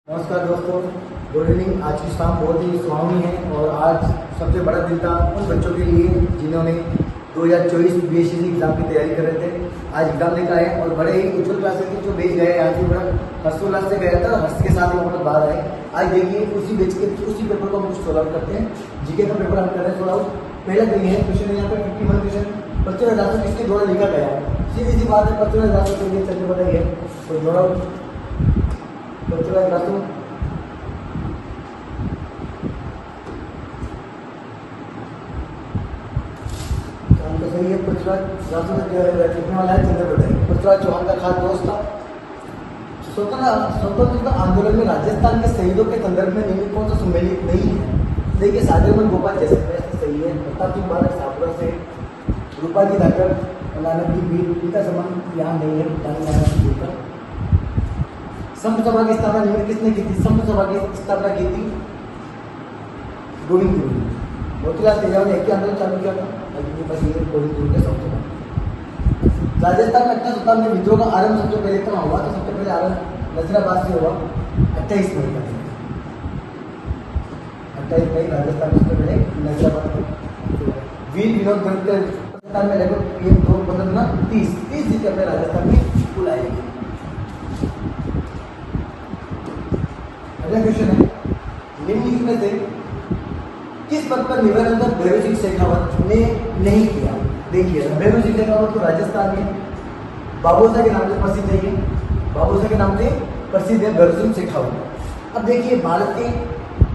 नमस्कार दोस्तों, good evening. आज की शाम बहुत ही सुहावनी है और आज सबसे बड़ा दिन था उन बच्चों के लिए जिन्होंने 2024 बीएससी एग्जाम की तैयारी कर रहे थे। आज एग्जाम लेकर आए और बड़े ही उज्जवल क्लास के जो बेच गए, आज भी बड़ा हर्षोल्लास से गया था, हर्ष के साथ हम बाहर आए। आज देखिए उसी बेच के उसी पेपर को हम कुछ सॉल्व आउट करते हैं। जीके का पेपर हम कर रहे हैं सॉल्व आउट। पहला कहीं है क्वेश्चन है यहाँ पर 51 क्वेश्चन 55,000 किसके द्वारा लिखा गया है। सीधी सी बात है, 55,000 के लिए चलते बताइए तो जोड़ा 55,000 तो सही है। लिखने वाला है पृथ्वीराज चौहान का खास दोस्त था। स्वतंत्रता आंदोलन में राजस्थान के शहीदों के संदर्भ में निम्न कौन सा सुमेलित नहीं है। देखिए सागरमन गोपाल जैसे सही है। प्रताप सिंह बालक सापुरा से, रूपा जी धाकर नानक की वीर, इनका संबंध यहाँ नहीं है। संत सभा की स्थापना निम्न किसने की थी। संत सभा की स्थापना की थी गोविंद गुरु। मोतीलाल नेहरू ने एक आंदोलन चालू किया था। राजस्थान में 18 में विद्रोह का आरंभ सबसे पहले कहाँ हुआ। तो सबसे पहले आरंभ नजीराबाद से हुआ 28 मई का। 28 मई राजस्थान में सबसे पहले नजीराबाद। वीर विनोद गंज राजस्थान में लगभग 1 2 मतलब ना 30 सीटें अपने राजस्थान में कुल आएगी। अगला क्वेश्चन है, निम्नलिखित में से किस पद पर निवर्तन भैरव सिंह शेखावत ने नहीं किया। देखिए भैरव सिंह शेखावत को राजस्थान में बाबूसा के नाम से प्रसिद्ध है। बाबूसा के नाम से प्रसिद्ध है भैरव सिंह शेखावत। अब देखिए भारत के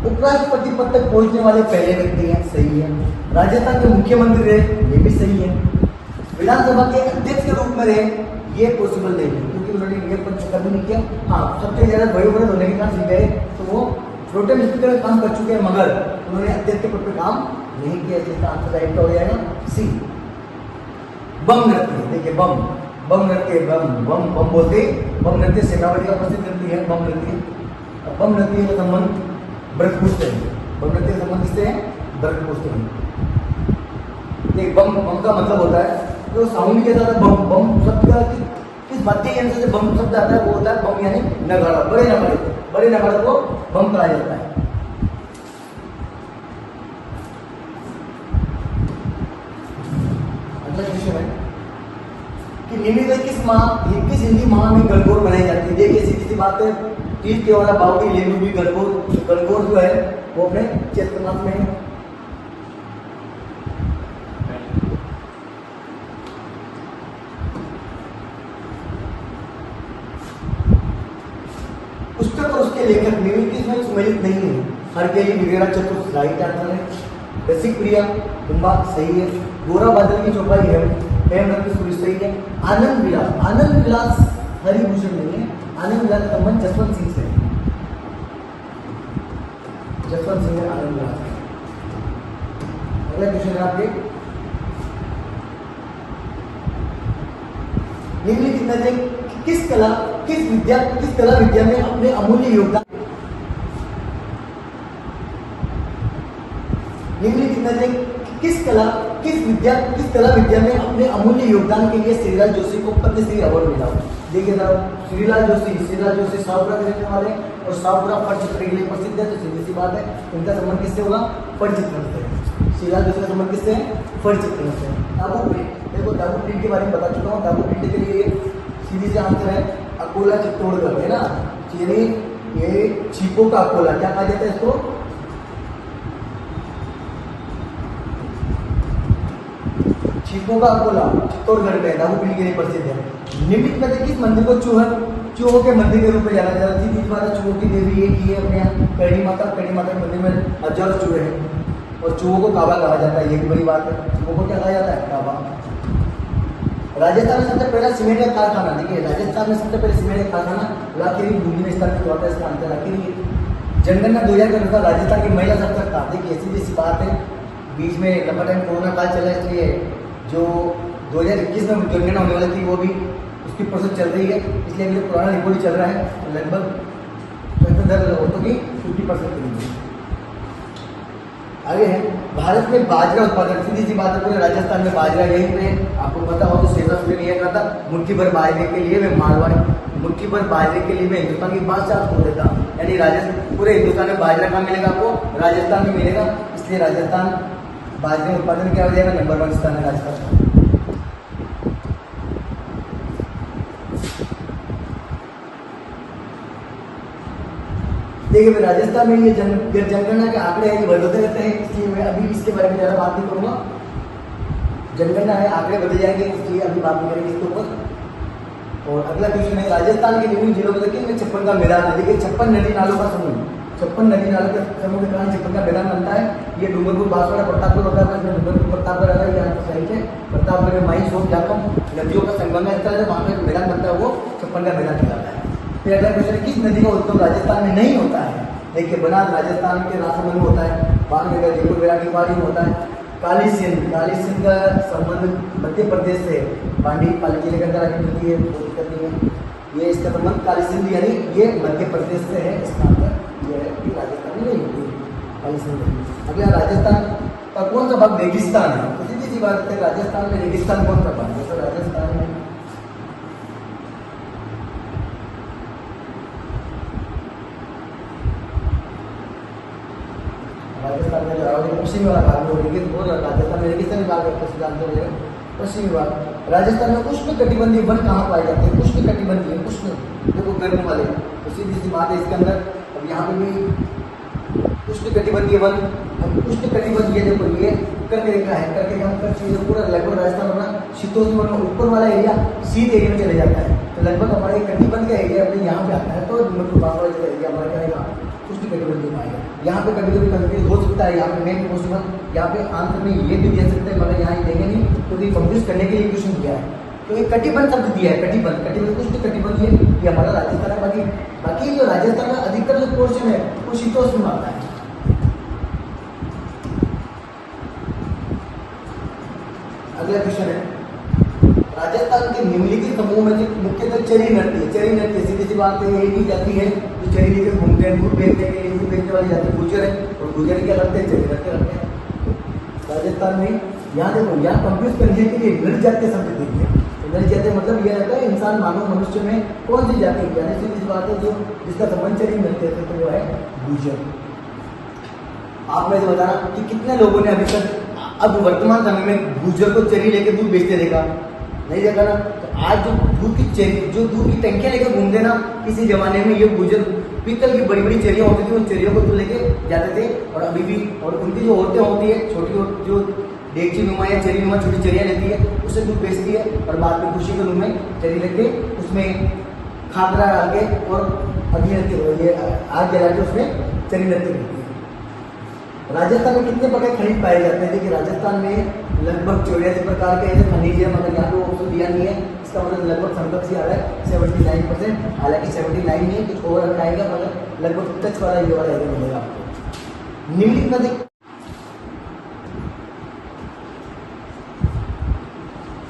उपराष्ट्रपति पद तक पहुंचने वाले पहले व्यक्ति हैं, सही है। राजस्थान के मुख्यमंत्री रहे, ये भी सही है। विधानसभा के अध्यक्ष के रूप में रहे, ये पॉसिबल नहीं है क्योंकि उन्होंने ये पद कभी नहीं किया। हाँ, सबसे ज्यादा वयोवृद्ध होने के कारण सीख गए तो वो प्रोटेम स्पीकर में काम कर चुके हैं, मगर उन्होंने अध्यक्ष के पद पर काम नहीं किया। इसका आंसर राइट का हो जाएगा सी। बम नृत्य, देखिए बम नृत्य, बम बोलते बम नृत्य शेखावत का प्रसिद्ध नृत्य है बम नृत्य। बम नृत्य का संबंध ब्रजपुर से है। बम नृत्य का संबंध किससे है, ब्रजपुर से है। बम का मतलब होता है जो साउंड के साथ बम शब्द का किस वाद्य यंत्र से बम शब्द आता है वो होता है बम यानी नगाड़ा। बड़े नगाड़े को बम कहा जाता है। अगला क्वेश्चन है कि निम्नलिखित किस हिंदी माह में गणगौर मनाई जाती है। देखिए सीधी सी बात है, तीज त्योहार बावड़ी लेलू भी गणगौर जो है वो अपने चैत्र मास में है। पुस्तक और उसके लेखक निम्नलिखित में सुमेलित नहीं है। हरकेली विगेरा चतुर्थ राइट आंसर है। रसिक प्रिया कुंभा सही है। गोरा बादल की चौपाई है, हेमरती सूर्य सही है। आनंद विलास हरिभूषण नहीं है। आनंद विलास का संबंध जसवंत सिंह से है। जसवंत सिंह है आनंद विलास। अगला क्वेश्चन है आपके, निम्नलिखित में से किस कला विद्या में अपने अमूल्य योगदान निम्नलिखित में से किस कला विद्या में अपने अमूल्य योगदान के लिए श्रीलाल जोशी को पद्मश्री अवार्ड मिला। देखिए श्रीलाल जोशी शाहपुरा के रहने वाले और शाहपुरा पटचित्र के लिए प्रसिद्ध है। तो सीधी सी बात है, इनका संबंध किससे होगा, पटचित्र से। श्रीलाल जोशी का संबंध किससे है, पटचित्र से। दाबू प्रिंट, देखो दाबू प्रिंट के बारे में बता चुका हूँ। दाबू प्रिंट के लिए सीधी से आंसर है अकोला चित्तौड़गढ़ है ना। ये चीपों का अकोला क्या कहा जाता है इसको, चीपों का अकोला चित्तौड़गढ़ में दाबू प्रिंट के लिए प्रसिद्ध है। निम्नलिखित में से किस मंदिर को चूहों के मंदिर के रूप में जाना जाता है। इस बार चूहों की देवी एक ही है अपने यहाँ करणी माता के मंदिर में हजारों चूहे हैं और चूहों को काबा कहा जाता है, ये भी बड़ी बात है। चूहों को क्या कहा जाता है, काबा। राजस्थान में सबसे पहला सीमेंट का कारखाना, देखिए राजस्थान में सबसे पहले सीमेंट का कारखाना लाखेरी भूमि में स्थापित हुआ था। इसका आंसर लाखेरी। जनगणना 2000 के अनुसार राजस्थान की महिला साक्षरता था। देखिए ऐसी जैसी बात है, बीच में लंबा टाइम कोरोना काल चला, इसलिए जो 2021 में जनगणना होने वाली थी वो भी उसकी प्रोसेस चल रही है, इसलिए अभी पुराना रिपोर्ट ही चल रहा है। लगभग 50% करीब। आगे है भारत में बाजरा उत्पादन। सीधी सी बात है, पूरे राजस्थान में बाजरा यहीं पे आपको पता हो तो सेवा में नहीं करता। मुट्ठी भर बाजरे के लिए मैं मारवाड़ी मुट्ठी भर बाजरे के लिए मैं हिंदुस्तान की बादशाह को देता। यानी राजस्थान पूरे हिंदुस्तान में बाजरा कहाँ मिलेगा आपको? राजस्थान में मिलेगा। इसलिए राजस्थान बाजरे उत्पादन क्या हो जाएगा? नंबर 1 स्थान है राजस्थान। देखिए फिर राजस्थान में ये जनगणना के आंकड़े हैं, ये बढ़ते रहते हैं, इसलिए मैं अभी इसके बारे में ज़्यादा बात नहीं करूँगा। जनगणना है, आंकड़े बदल जाएंगे, इसलिए अभी बात नहीं करेंगे इसके ऊपर। और अगला क्वेश्चन है, राजस्थान के विभिन्न जिलों में देखिए 56 का मैदान है। देखिए 56 नदी नालों का समूह, 56 नदी नालों के समूह के कारण 56 का मैदान बनता है। ये डूंगरपुर, बांसवाड़ा, प्रतापगढ़ होता है, इसमें डूंगरपुर प्रतापगढ़ आता है, यहाँ पर साइड है। प्रतापगढ़ में माई सोप जाकम नदियों का संगम स्थल है, वहाँ पर मैदान बनता है, वो 56 का मैदान कहलाता है। फिर अगला क्वेश्चन है, किस नदी का उद्गम राजस्थान में नहीं होता है? देखिए बनास राजस्थान के राजसमंद में होता है, बाणगंगा जयपुर बैरागी पहाड़ी में होता है। काली सिंध का संबंध मध्य प्रदेश से पांडी पाली जिले के अंदर आगे मिलती है, कोई दिक्कत नहीं है। ये इसका संबंध काली सिंध यानी ये मध्य प्रदेश से है, इसका अंतर ये है कि राजस्थान में नहीं होती काली सिंध। अगला राजस्थान का कौन सा भाग रेगिस्तान है? तो सीधी सी बात है, राजस्थान में रेगिस्तान कौन सा भाग है? तो राजस्थान में पश्चिमी वाला भाग में राजस्थान में रेगिस्तानी भाग जानते हो, पश्चिमी भाग। राजस्थान में उष्ण कटिबंधीय वन कहाँ पाए जाते हैं? उष्ण कटिबंधीय, उष्ण देखो गर्म वाले, तो सीधी सी बात है इसके अंदर। अब यहाँ पे भी उष्ण कटिबंधीय वन, उष्ण कटिबंधीय देखो ये करके रेखा है, करके हम कर चीजें पूरा लगभग राजस्थान अपना शीतोष्ण में ऊपर वाला एरिया शीत एरिया में चले जाता है, तो लगभग हमारे कटिबंध का एरिया अपने यहाँ पे आता है, तो एरिया हमारा क्या रहेगा? उष्ण कटिबंधीय में आएगा। यहाँ पे कभी कभी कंफ्यूज हो सकता है, यहाँ पे मेन क्वेश्चन यहाँ पे आंसर में ये भी दे सकते हैं, मगर यहाँ देंगे नहीं, क्योंकि कंफ्यूज करने के लिए क्वेश्चन दिया है। तो ये कटिबंध शब्द दिया है, कटिबंध उष्ण कटिबंध ये हमारा राजस्थान है। बाकी जो राजस्थान का अधिकतर जो पोर्शन है वो शीतोष्ण में आता है। अगला क्वेश्चन है, राजस्थान के निम्नलिखित समूह में मुख्यतः चरी नृत्य सीधी सी बात है, यही जाती है जो चरी लेकर घूमते हैं, दूध बेचने के लिए, दूध बेचने वाली जाति गुर्जर है, और गुर्जर क्या लगते हैं? चरी नृत्य लगते हैं राजस्थान में। यहाँ देखो, यहाँ कंफ्यूज करने के लिए नृत्य जाति शब्द देते हैं। नृत्य जाति मतलब यह रहता है इंसान मानव मनुष्य में कौन सी जाति है? सीधी सी बात है, जो जिसका संबंध चरी नृत्य से तो वो है गुर्जर। आप मुझे बताना कि कितने लोगों ने अभी तक अब वर्तमान समय में गुर्जर को चरी लेके दूध बेचते देखा? नहीं देखा ना। तो आज जो दूध की टंकियां लेकर घूमते ना, किसी जमाने में ये गुर्जर पीतल की बड़ी बड़ी चरियां होती थी, उन चरियों को दूध लेके जाते थे, और अभी भी। और उनकी जो औरतें होती है, छोटी जो डेगची नुमा या चरी नुमा छोटी चरियां लेती है, उससे दूध बेचती है, और बाद में खुशी के रूप में चरी लेके उसमें खाकरा डाल के और अग्नि आग जला के उसमें चरी नृत्य करती है। राजस्थान में कितने प्रकार खनिज पाए जाते हैं? देखिए राजस्थान में लगभग 84 प्रकार के ऐसे खनिज है, मगर यहाँ पे ऑप्शन दिया नहीं है, इसका मतलब लगभग संपर्क से आ रहा है 79%। हालांकि 79 नहीं है, कुछ ओवर आएगा, मगर लगभग टच वाला ये वाला एरिया मिलेगा आपको। निम्नलिखित में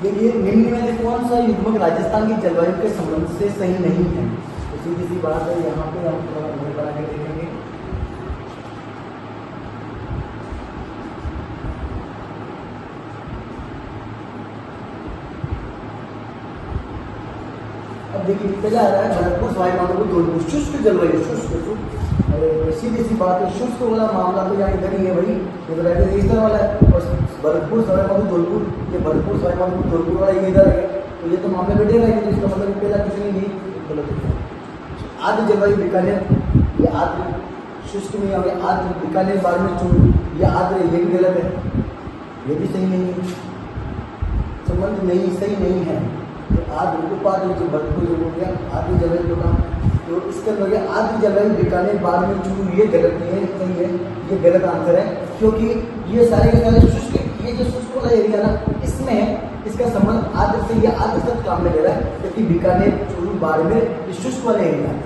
देखिए निम्न में से कौन सा युग्मक राजस्थान की जलवायु के संबंध से सही नहीं है? तो सीधी सी बात है, यहाँ पे हम थोड़ा बना के देखेंगे। अब देखिए पहला आ रहा है भरतपुर, सवाई माधोपुर, धौलपुर। शुष्क जलवायु, सीधी सी बात है, शुष्क वाला मामला तो यहाँ इधर ही है भाई, ये तो रहते इस तरह वाला है। और भरतपुर, सवाई माधोपुर, धौलपुर, ये भरतपुर, सवाई माधोपुर, धौलपुर वाला ये इधर है, तो ये तो मामले बैठे रहेंगे, तो इसका मतलब पहला कुछ नहीं गलत है। आद्र जलवायु बीकानेर, ये आद्र शुष्क में आ गया, आद्र बीकानेर, बाड़मेर, चूरू, ये आद्र, ये भी गलत है, ये भी सही नहीं है, संबंध नहीं सही नहीं है। आद्र उपाद्र जो भरतपुर हो गया, आद्र जलवायु का, तो इसके अंदर गया आद्र जलवायु बीकानेर, बाड़मेर, चूरू, ये गलत नहीं है, सही है, ये गलत आंसर है, क्योंकि ये सारे के सारे शुष्क, ये जो शुष्क वाला एरिया ना, इसमें इसका संबंध आद्र से, ये आद्र से काम में ले रहा है, क्योंकि बीकानेर, चूरू, बाड़मेर ये शुष्क वाले एरिया है।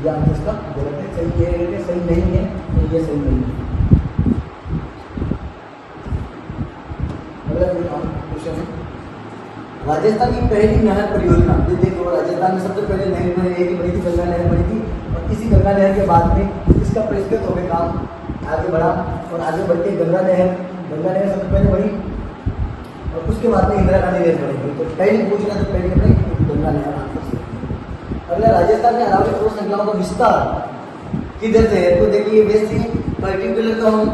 ये आंसर इसका गलत है, सही है, सही नहीं है, तो ये सही नहीं है। अगला क्वेश्चन है, राजस्थान की पहली नहर परियोजना। देखो राजस्थान में सबसे पहले नहर बनी थी, गंगा नहर बनी थी, और इसी गंगा नहर के बाद में इसका परिष्कृत होकर काम आगे बढ़ा, और आगे बढ़ के गंगा नहर सबसे पहले बनी, और उसके बाद में इंदिरा गांधी नहर बनी। तो पहली पूछना तो पहले गंगा नहर आंसर से। अगला, राजस्थान में अरावली पर्वत श्रृंखलाओं का विस्तार किधर से है, तो देखिए वैसे पर्टिकुलर तो हम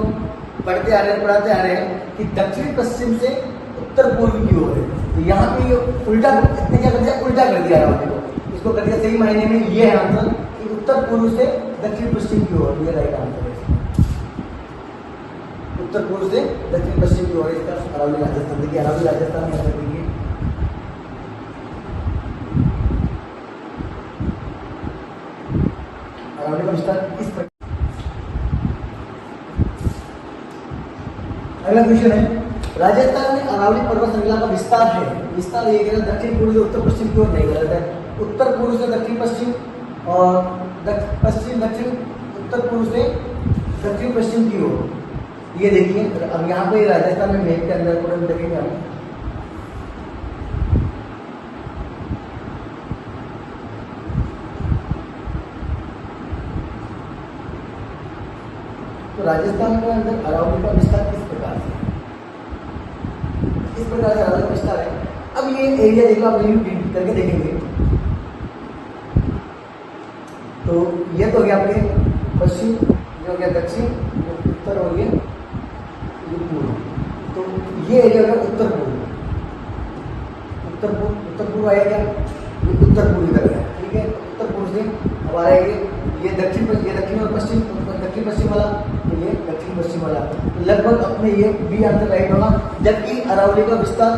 पढ़ते आ रहे हैं, पढ़ाते आ रहे हैं कि दक्षिण पश्चिम से उत्तर पूर्व की ओर है। तो यहाँ पे उल्टा, इसने क्या कर दिया, उल्टा कर दिया है, इसको कर दिया सही मायने में। ये है आंसर कि उत्तर पूर्व से दक्षिण पश्चिम की ओर, ये राइट आंसर है। उत्तर पूर्व से दक्षिण पश्चिम की ओर इसका अरावली राजस्थान। देखिए अरावली राजस्थान में देखिए अरावली का विस्तार इस प्रकार। अगला क्वेश्चन है, राजस्थान में अरावली पर्वत श्रृंखला का विस्तार है, विस्तार ये कह रहा है दक्षिण पूर्व से उत्तर पश्चिम की ओर नहीं, गलत है। उत्तर पूर्व से दक्षिण पश्चिम और पश्चिम दक्षिण, उत्तर पूर्व से दक्षिण पश्चिम की ओर। ये देखिए अब यहाँ पे राजस्थान में मैप के अंदर पूरा देखेंगे हम, तो राजस्थान के अंदर अरावली का विस्तार किस प्रकार से, इस प्रकार से अरावली का विस्तार है। अब ये एरिया देखो आप करके देखेंगे, तो ये तो हो गया आपके पश्चिम, ये हो गया दक्षिण, उत्तर हो गया पूर्व, तो ये एरिया हो गया उत्तर पूर्व। उत्तर पूर्व आया क्या, ये उत्तर पूर्व इधर है, ठीक है। उत्तर पूर्व से हमारा ये दक्षिण और पश्चिम, दक्षिण पश्चिम वाला, ये दक्षिण पश्चिम वाला, लगभग अपने ये बी आंसर राइट होगा। जबकि अरावली का विस्तार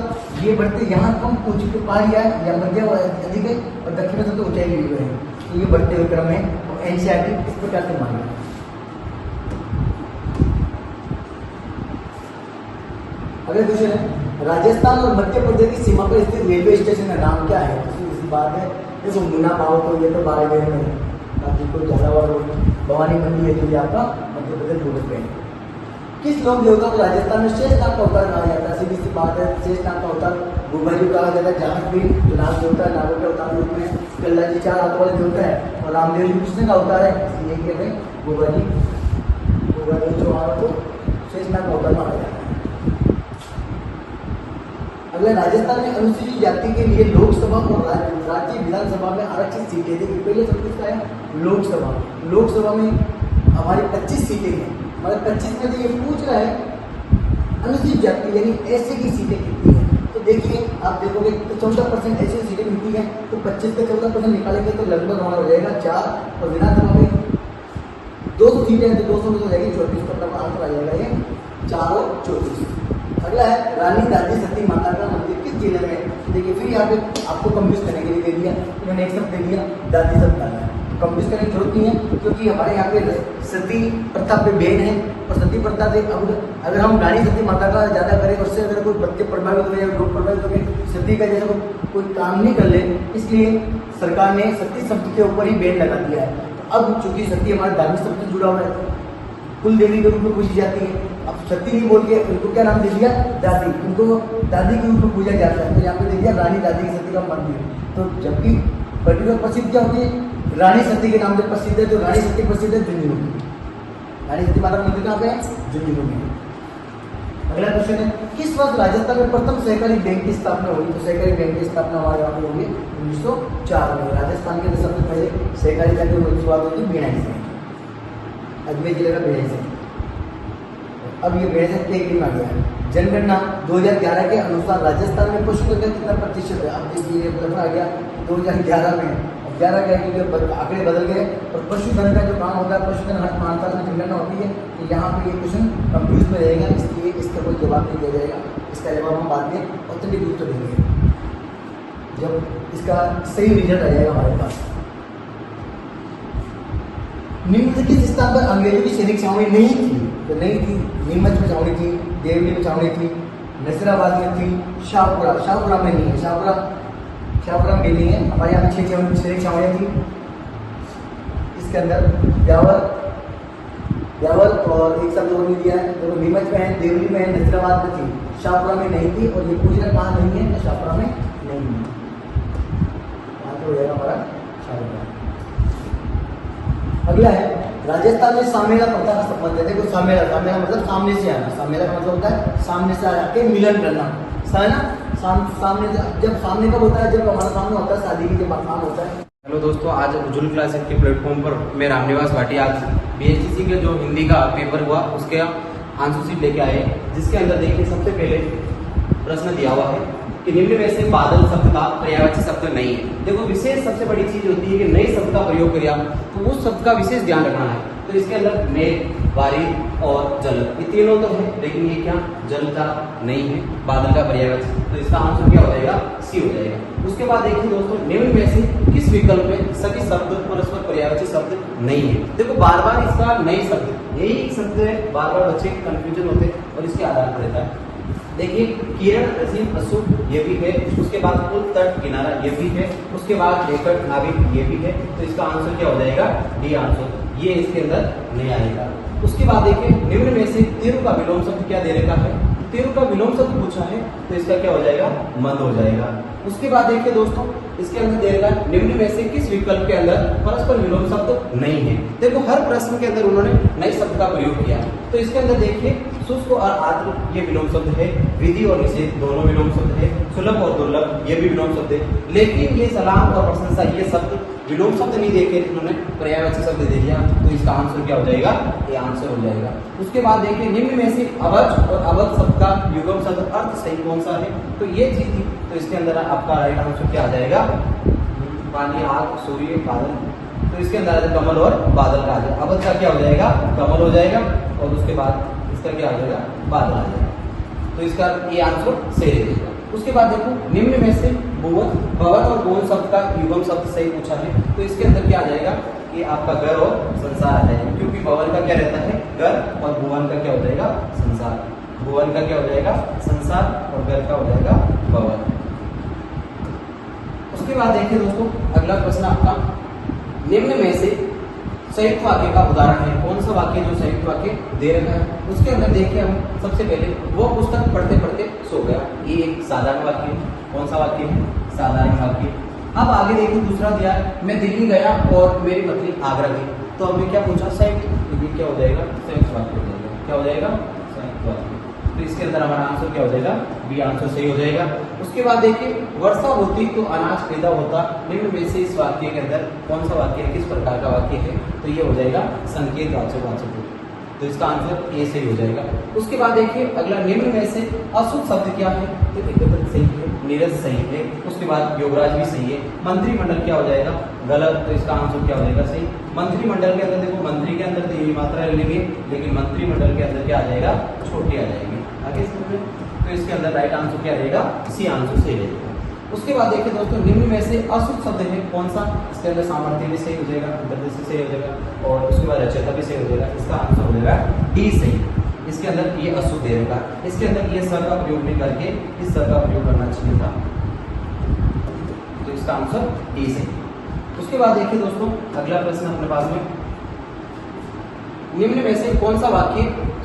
ये बढ़ते, यहाँ कम ऊंची पे पहाड़ियाँ या मध्य अधिक है और दक्षिण में सबसे ऊंचाई भी है, तो ये बढ़ते हुए क्रम है। और एनसीईआरटी इस प्रकार से मांगे। अगला क्वेश्चन है, राजस्थान और मध्य प्रदेश की सीमा पर स्थित रेलवे स्टेशन का नाम क्या है। इसी बात है, देखो मुन्ना भाव तो ये तो 12 में है, बाकी कोई झालावाड़ भवानी मंडी है जो ये आपका मध्य प्रदेश बोर्ड पे है। किस लोक देवता को राजस्थान में शेष नाग का अवतार कहा जाता है। सीधी सी बात है, शेष नाग का अवतार गोबाजी कहा जाता है, जहाँ भी नाग देवता है, नागों के अवतार रूप में कल्ला जी 4 हाथ वाले देवता है, और रामदेव जी कृष्ण का अवतार है, इसलिए कहते हैं गोबाजी चौहान को शेष नाग का अवतार माना जाता है। अगला, राजस्थान में अनुसूचित जाति के लिए लोकसभा और राज्य विधानसभा में आरक्षित सीटें थी। पहले सब कुछ है लोकसभा, लोकसभा में हमारी 25 सीटें हैं, मतलब 25 में तो ये पूछ रहा है अनुसूचित जाति यानी ऐसे की सीटें कितनी है। तो देखिए आप देखोगे तो 14% ऐसी सीटें मिलती है, तो 25 से 14% निकालेंगे तो लगभग हमारा हो जाएगा 4, और विधानसभा में 200 सीटें हैं, तो 200 में तो जाएगी 34, मतलब आंसर आ जाएगा ये 4 और 34। अगला है, रानी दादी सती माता का मंदिर किस जिले में है। देखिए फिर यहाँ पे आपको कंफ्यूज करने के लिए दे दिया, मैंने एक शब्द दे दिया दादी सब डाला है, कंफ्यूज करने की जरूरत नहीं है, क्योंकि हमारे यहाँ पे सती प्रथा पे बैन है, और सती प्रथा से अगर हम रानी सती माता का ज़्यादा करें, उससे अगर कोई बच्चे प्रभावित हो या लोग प्रभावित हो गए, सती का जैसा कोई काम नहीं कर ले, इसलिए सरकार ने सती शब्द के ऊपर ही बैन लगा दिया है। अब चूंकि सती हमारे धार्मिक शब्द से जुड़ा हुआ है, कुल देवी के रूप में पूजी जाती है, अब सती नहीं बोल के उनको क्या नाम दे दिया, दादी, उनको दादी के रूप में पूजा जाता है, तो यहाँ पे दे दिया रानी दादी की सती का मंदिर। तो जबकि पर्टिकुलर प्रसिद्ध क्या होती है, रानी सती के नाम से प्रसिद्ध है, तो रानी सती प्रसिद्ध है झुंझुनू में, रानी सती माता का मंदिर कहाँ पे है, झुंझुनू में। अगला क्वेश्चन है, किस वर्ष राजस्थान में प्रथम सहकारी बैंक की स्थापना हुई। तो सहकारी बैंक की स्थापना हमारे यहाँ पे होगी 1904 में। राजस्थान के अंदर सबसे पहले सहकारी बैंक की शुरुआत होती है भिलाई से, अजमेर जिले का भिलाई से। अब ये भिलाई से एक दिन आ गया है। जनगणना 2011 के अनुसार राजस्थान में पशुधन का कितना प्रतिशत है। अब देखिए ये प्रश्न आ गया 2011 में, अब 11 का क्योंकि आंकड़े बदल गए, और पशुधन का जो काम होता है, पशुधन हर 5 साल में जनगणना होती है, तो यहाँ पे ये क्वेश्चन कंफ्यूज में रहेगा, इसलिए इसका कोई जवाब नहीं दिया जाएगा। इसका जवाब हम बाद में ऑथेंटिक रूप से देंगे जब इसका सही रिजल्ट आ जाएगा हमारे पास। निम्न से किस स्थान पर अंग्रेजों की सैनिक छावनी नहीं थी। तो नहीं थी, नीमच में छावनी थी, देवली में छावनी थी, नसीराबाद में थी, शाहपुरा में नहीं है, शाहपुरा में नहीं है। हमारे यहाँ 6 सैनिक छावनियाँ थी, इसके अंदर ब्यावर और एक शब्द और भी दिया है, तो नीमच में है, देवली में है, नसीराबाद में थी, शाहपुरा में नहीं थी। और ये पूछना कहाँ नहीं है, तो शाहपुरा में नहीं है, यहाँ हो जाएगा हमारा शाहपुरा। अगला है, राजस्थान में सामेला प्रथा का संबंध है। देखो सामेला मतलब सामने से आना, सामेला का मतलब होता है सामने से आके मिलन करना, है ना। सामने जब सामने कब होता है, जब हमारा सामने होता है शादी के जब मकान होता है। हेलो दोस्तों, आज उज्ज्वल क्लासेस के प्लेटफॉर्म पर मैं रामनिवास भाटी आज बीएचईसी के जो हिंदी का पेपर हुआ उसके आंसर शीट लेके आए, जिसके अंदर देखिए सबसे पहले प्रश्न दिया हुआ है कि निम्न में से बादल शब्द का पर्यायवाची शब्द नहीं है। देखो, विशेष सबसे बड़ी चीज होती है कि नए शब्द का प्रयोग करिए तो उस शब्द का विशेष ध्यान रखना है। तो इसके अंदर मेघ, बारिश और जल, ये तीनों तो है, लेकिन ये क्या जल का नहीं है, बादल का पर्यायवाची। तो इसका आंसर क्या हो जाएगा? सी हो जाएगा। उसके बाद देखिए दोस्तों, निम्न में से किस विकल्प में सभी शब्द परस्पर पर्यायवाची शब्द नहीं है। देखो, बार बार इसका नए शब्द, यही शब्द है, बार बार बच्चे कंफ्यूजन होते हैं और इसके आधार पर रहता है। देखिए, किरण, असीम, अशुभ ये भी है, उसके बाद पुल, तट, किनारा ये भी है, उसके बाद लेकर, नाविक ये भी है। तो इसका आंसर क्या हो जाएगा? डी आंसर, ये इसके अंदर नहीं आएगा। उसके बाद देखिए, निम्न में से तिरु का विलोम शब्द क्या दे रखा है? तिरु का विलोम शब्द पूछा है, तो इसका क्या हो जाएगा? मंद हो जाएगा। उसके बाद देखिए दोस्तों, इसके अंदर दे रखा है निम्न में से किस विकल्प के अंदर परस्पर विलोम शब्द नहीं है। देखो, हर प्रश्न के अंदर उन्होंने नए शब्द का प्रयोग किया। तो इसके अंदर देखिए, शुष्क और आर्द्र ये विलोम शब्द है, विधि और निषेध दोनों विलोम शब्द है, सुलभ और दुर्लभ ये भी विलोम शब्द है। लेकिन ये सलाम और प्रशंसा ये शब्द विलोम शब्द नहीं देखे, उन्होंने पर्यायवाची शब्द दे दिया। तो इसका आंसर क्या हो जाएगा? ये आंसर हो जाएगा। उसके बाद देखिए, निम्न में से अवज और अवध शब्द का युगम शब्द अर्थ सही कौन सा है? तो ये चीज थी। तो इसके अंदर आपका राइट आंसर क्या आ जाएगा? पानी, आग, सूर्य, बादल। तो इसके अंदर कमल और बादल का आ जाएगा। अवध का क्या हो जाएगा? कमल हो जाएगा, और उसके बाद इसका क्या आ जाएगा? बादल आ जाएगा। तो इसका ये आंसर सही रहेगा। उसके बाद देखो, निम्न में से भुवन, भवन और भुवन शब्द का युगम शब्द सही पूछा है। तो इसके अंदर क्या आ जाएगा? कि आपका घर और संसार आ जाएगा, क्योंकि भवन का क्या रहता है? घर, और भुवन का क्या हो जाएगा? संसार। भुवन का क्या हो जाएगा? संसार, और घर का हो जाएगा भवन। उसके बाद देखिए दोस्तों, अगला प्रश्न आपका, निम्न में से संयुक्त वाक्य का उदाहरण है। कौन सा वाक्य जो संयुक्त वाक्य दे रखा है? उसके अंदर देखिए, हम सबसे पहले वो पुस्तक पढ़ते पढ़ते सो गया, ये एक साधारण वाक्य है। कौन सा वाक्य है? साधारण वाक्य। अब आगे देखिए, दूसरा दिया है, मैं दिल्ली गया और मेरी पत्नी आगरा गई। तो हमने क्या पूछा? संयुक्त। तो ये क्या हो जाएगा? संयुक्त वाक्य हो जाएगा। क्या हो जाएगा? संयुक्त वाक्य। तो इसके अंदर हमारा आंसर क्या हो जाएगा? बी आंसर सही हो जाएगा। उसके बाद देखिए, वर्षा होती तो अनाज पैदा होता। निम्न में से इस वाक्य के अंदर कौन सा वाक्य है? किस प्रकार का वाक्य है? तो ये हो जाएगा संकेत वाचक वाचक। तो इसका आंसर ए सही हो जाएगा। उसके बाद देखिए, अगला, निम्न में से अशुद्ध शब्द क्या है? तो एकत्र सही है, नीरज सही है, उसके बाद योगराज भी सही है। मंत्रिमंडल क्या हो जाएगा? गलत। तो इसका आंसर क्या हो जाएगा? सही। मंत्रिमंडल के अंदर देखो, मंत्री के अंदर तो यही मात्रा लेंगे, लेकिन मंत्रिमंडल के अंदर क्या आ जाएगा? छोटी आ जाएगी। आगे समझ। तो इसके अंदर राइट आंसर क्या रहेगा? सी आंसर सही रहेगा। उसके बाद देखिए दोस्तों, निम्न में से अशुद्ध शब्द है कौन सा? इसके अंदर सामर्थ्य भी सही हो जाएगा, अंतर्दृष्टि सही हो जाएगा, और उसके बाद रचयिता भी सही हो जाएगा। इसका आंसर हो जाएगा डी सही। इसके अंदर ये अशुद्ध दे रखा, इसके अंदर ये सर का प्रयोग नहीं करके इस सर का प्रयोग करना चाहिए था। तो इसका आंसर डी सही। उसके बाद देखिए दोस्तों, अगला प्रश्न अपने पास में, निम्न में से कौन सा वाक्य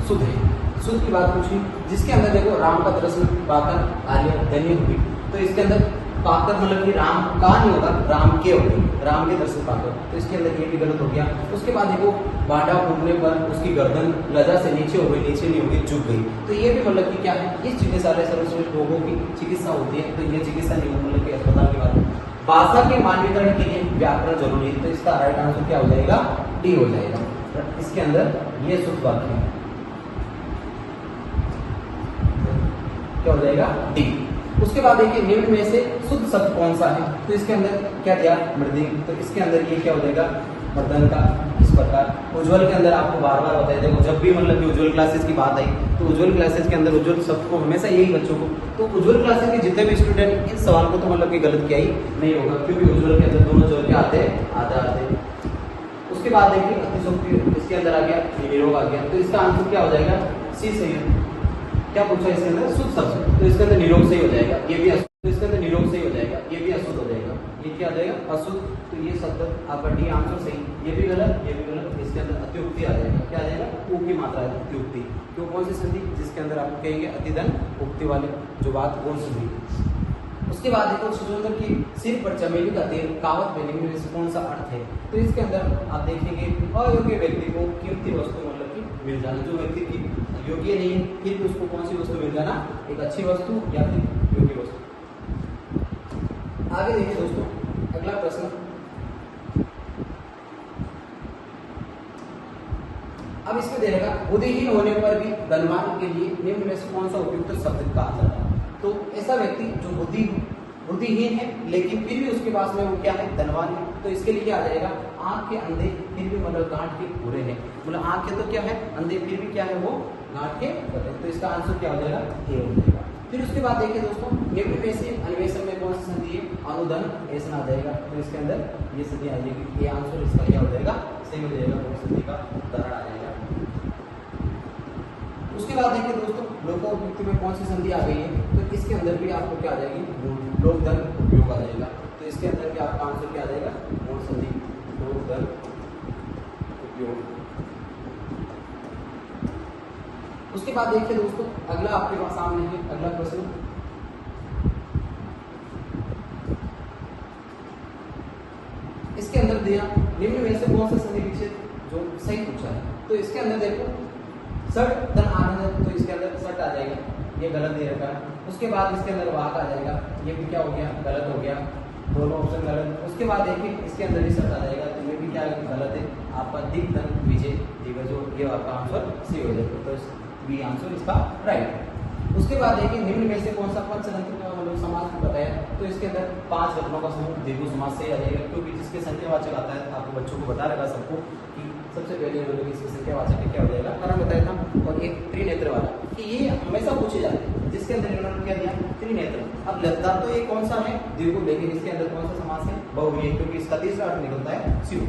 शुद्ध है? शुद्ध की बात पूछी, जिसके अंदर देखो, राम का दर्शन पाकर आर्य धन्य हुई। तो इसके अंदर पाकर मतलब कि राम का नहीं होगा, राम के होगी, राम के दर्शन पाकर। तो इसके अंदर ये भी गलत हो गया। उसके बाद देखो, बांडा फूटने पर उसकी गर्दन लजा से नीचे हो गई, नीचे नहीं हो गई, झुक गई। तो ये भी मतलब कि क्या है? इस चिकित्सालय सर्वश्रेष्ठ रोगों की चिकित्सा होती है। तो ये चिकित्सा नहीं मतलब कि अस्पताल की बात है। भाषा के मानवीकरण के लिए व्याकरण जरूरी है। तो इसका राइट आंसर क्या हो जाएगा? डी हो जाएगा। इसके अंदर ये शुद्ध वाक्य है, क्या हो जाएगा? डी। उसके बाद देखिए, निम्न में से शुद्ध शब्द कौन सा है? तो इसके अंदर क्या दिया? मृदिंग। तो इसके अंदर ये क्या हो जाएगा? मर्दन का। इस प्रकार उज्ज्वल के अंदर आपको बार बार बताया, देखो जब भी मतलब कि उज्ज्वल क्लासेस की बात आई तो उज्ज्वल क्लासेस के अंदर उज्ज्वल शब्द को हमेशा यही बच्चों को, तो उज्ज्वल क्लासेस के जितने भी स्टूडेंट इस सवाल को तो मतलब कि गलत किया ही नहीं होगा, क्योंकि उज्ज्वल के अंदर दोनों जोड़ के आते हैं, आते। उसके बाद देखिए, अतिशोक्ति, इसके अंदर आ गया, निरोग आ गया। तो इसका आंसर क्या हो जाएगा? सी सही है। क्या पूछा इसके अंदर? शुद्ध शब्द। तो इसके अंदर निरोग सही हो जाएगा, ये भी अशुद्ध। तो इसके अंदर निरोग सही हो जाएगा, ये भी अशुद्ध हो जाएगा। ये क्या आ जाएगा? अशुद्ध। तो ये शब्द आपका डी आंसर सही, ये भी गलत, ये भी गलत। इसके अंदर अत्युक्ति आ जाएगा। क्या आ जाएगा? ऊ की मात्रा है, अत्युक्ति। क्यों? कौन सी संधि? जिसके अंदर आपको कहेंगे अतिधन उक्ति वाले जो बात, कौन संधि। उसके बाद देखो, सुरेंद्र की सिर पर चमेली का तेल कहावत में निम्न में से कौन सा अर्थ है? तो इसके अंदर आप देखेंगे, अयोग्य व्यक्ति को कीमती वस्तु मतलब कि मिल जाना, जो व्यक्ति की योग्य नहीं है फिर भी उसको कौन सी वस्तु मिल जाना? एक अच्छी वस्तु या फिर योग्य वस्तु। आगे देखिए दोस्तों, अगला प्रश्न, अब इसमें देगा बुद्धिहीन होने पर भी धनवान के लिए निम्न में से कौन सा उपयुक्त शब्द कहा जाता है। तो ऐसा व्यक्ति जो बुद्धिहीन है लेकिन फिर भी उसके पास में वो क्या है, धनवान है, तो इसके लिए क्या आ जाएगा, आंख के अंधे फिर भी मतलब गांठ के पूरे हैं, मतलब आंख के तो क्या है अंधे फिर भी क्या है वो गांठ के पूरे, तो इसका आंसर क्या हो जाएगा, ए हो जाएगा। फिर उसके बाद देखिए दोस्तों निम्न में से अन्वेषण में कौन सी संधि है, अनुधन ऐसा आ जाएगा, तो इसके अंदर ये संधि आ जाएगी, ये आंसर इसका क्या हो जाएगा, सही हो जाएगा, वो संधि का उदाहरण आ जाएगा। उसके बाद देखिए दोस्तों लोकोक्ति में कौन सी संधि आ गई है, तो इसके अंदर भी आपको क्या आ जाएगी, लोक धन उपयोग आ जाएगा, तो इसके अंदर भी आपका आंसर क्या आ जाएगा, मूल संधि लोक धन उपयोग। उसके बाद देखिए दोस्तों अगला आपके पास सामने है अगला प्रश्न, इसके अंदर दिया निम्न में से कौन सा संधि विच्छेद जो सही पूछा है, तो इसके अंदर देखो सट धन आनंद, तो इसके अंदर सट आ जाएगा, ये गलत दे रखा है। उसके बाद इसके अंदर वाक आ जाएगा, ये भी क्या हो गया, गलत हो गया, दोनों ऑप्शन गलत। उसके बाद देखिए इसके अंदर भी सट आ जाएगा, तो ये भी क्या गलत है, आपका दिक धन विजय दिवस जो ये आपका आंसर सी हो जाएगा, तो बी आंसर इसका राइट है। उसके बाद देखिए निम्न में से कौन सा पंचतंत्र का मतलब समास बताया, तो इसके अंदर 5 रत्नों का समूह द्विगु समास से आ जाएगा, क्योंकि जिसके संख्यावाचक आता है आपको बच्चों को बता रहेगा सबको कि सबसे पहले मतलब इसके संख्यावाचक क्या हो जाएगा, कारण बताया था। और एक त्रिनेत्र वाला कि ये हमेशा पूछे जाते हैं, जिसके अंदर इन्होंने क्या दिया, त्रिनेत्र। अब लगता तो ये कौन सा है, द्विगु, लेकिन इसके अंदर कौन सा समास है, बहुव्रीहि, क्योंकि इसका तीसरा अर्थ निकलता है शिव,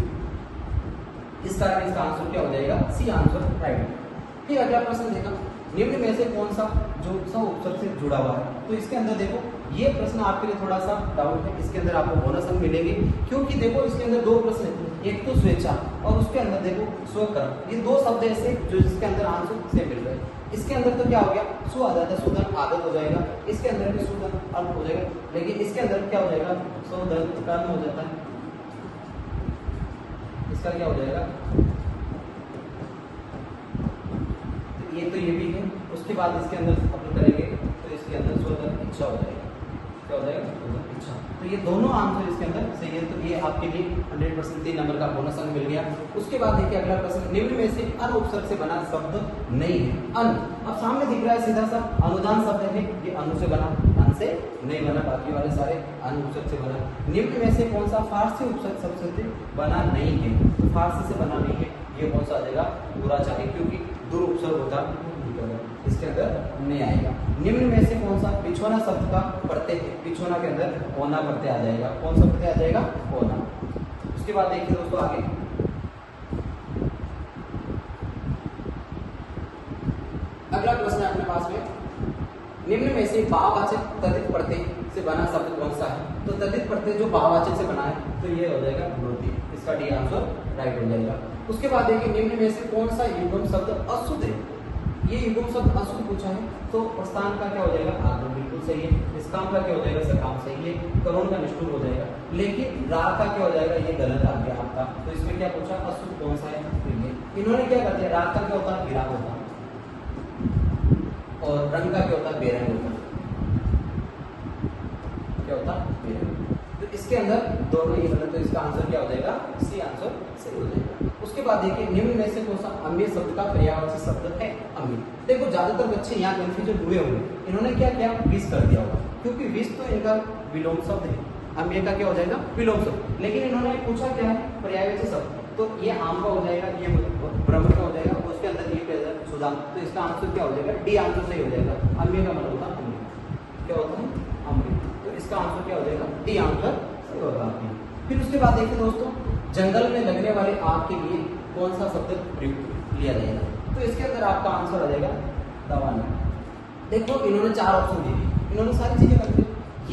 इस कारण इसका आंसर क्या हो जाएगा, सी आंसर राइट है। फिर अगला प्रश्न देखा निम्न में से कौन सा जो स उपसर्ग से जुड़ा हुआ है, तो इसके अंदर देखो ये प्रश्न आपके लिए थोड़ा सा डाउट है, इसके अंदर आपको बोनस अंक मिलेंगे, क्योंकि देखो इसके अंदर 2 प्रश्न है, एक तो स्वेच्छा और उसके अंदर देखो स्वकर्म, ये 2 शब्द ऐसे जो जिसके अंदर आंसर से मिल रहे हैं। इसके अंदर तो क्या हो गया, सु आ जाता है, सुधन आदत हो जाएगा, इसके अंदर भी सुधन अल्प हो जाएगा, लेकिन इसके अंदर क्या हो जाएगा, सुधन कर्म हो जाता है, इसका क्या हो जाएगा, ये तो ये भी है। उसके बाद इसके अंदर अपन करेंगे तो इसके अंदर स्वतः इच्छा हो जाएगा, क्या हो जाएगा, स्वतः इच्छा, तो ये दोनों आंसर इसके अंदर सही है, तो ये आपके लिए 100% 3 नंबर का बोनस अंक मिल गया। उसके बाद देखिए अगला प्रश्न निम्न में से अन उपसर्ग से बना शब्द नहीं है, अन, अब सामने दिख रहा है सीधा सा अनुदान शब्द है, ये अनु से बना, अन से नहीं बना, बाकी वाले सारे अन उपसर्ग से बना। निम्न में से कौन सा फारसी उपसर्ग शब्द से बना नहीं है, तो फारसी से बना नहीं है, ये कौन सा आ जाएगा, बुरा चाहिए, क्योंकि दुर उपसर्ग होता इसके अंदर नहीं आएगा। निम्न में से कौन सा पिछोना शब्द का प्रत्यय है, पिछोना के अंदर ओना प्रत्यय आ जाएगा, कौन सा प्रत्यय आ जाएगा, ओना। उसके बाद देखिए दोस्तों आगे अगला प्रश्न है अपने पास में, निम्न में से भाववाचक तद्धित प्रत्यय से बना शब्द कौन सा है, तो तद्धित प्रत्यय जो भाववाचक से बना है तो ये हो जाएगा विभूति, इसका डी आंसर राइट हो जाएगा। उसके बाद देखिए निम्न में से कौन सा युग्म शब्द अशुद्ध है, ये युग्म शब्द अशुद्ध पूछा है, तो प्रस्थान का क्या हो जाएगा, आगम बिल्कुल सही है, निष्काम का क्या हो जाएगा, सकाम सही है, करुण का निष्ठुर हो जाएगा, लेकिन राग का क्या हो जाएगा, ये गलत आ गया आपका, तो इसमें क्या पूछा, अशुद्ध कौन सा है, तो ये इन्होंने क्या कर दिया, राग का क्या होता है, विराग होता है, और रंग का क्या होता है, बेरंग होता है, क्या होता है, बेरंग, तो इसके अंदर दोनों ही गलत, तो इसका आंसर क्या हो जाएगा, सी आंसर सही हो जाएगा। उसके बाद देखिए निम्न में से कौन सा अम्य शब्द का पर्यायवाची शब्द है, अम्य। देखो ज्यादातर बच्चे यहाँ कंफ्यूजन हुए होंगे, इन्होंने क्या किया, विष कर दिया होगा, क्योंकि विष तो इनका विलोम शब्द है, अम्य का क्या हो जाएगा, विलोम शब्द, लेकिन इन्होंने पूछा क्या है, पर्यायवाची शब्द, तो ये आम का हो जाएगा, ये ब्रह्म का हो जाएगा, उसके अंदर ये क्या है, सुदाम, तो इसका आंसर क्या हो जाएगा, डी आंसर सही हो जाएगा। अम्य का मतलब होता है अम्य, क्या होता है, अम्य, तो इसका आंसर क्या हो जाएगा, डी आंसर सही होगा। फिर उसके बाद देखिए दोस्तों जंगल में लगने वाले आग के लिए कौन सा शब्द प्रयुक्त लिया जाएगा, तो इसके अंदर आपका आंसर आ जाएगा दवाना। देखो इन्होंने 4 ऑप्शन दिए, इन्होंने सारी चीजें कर दी,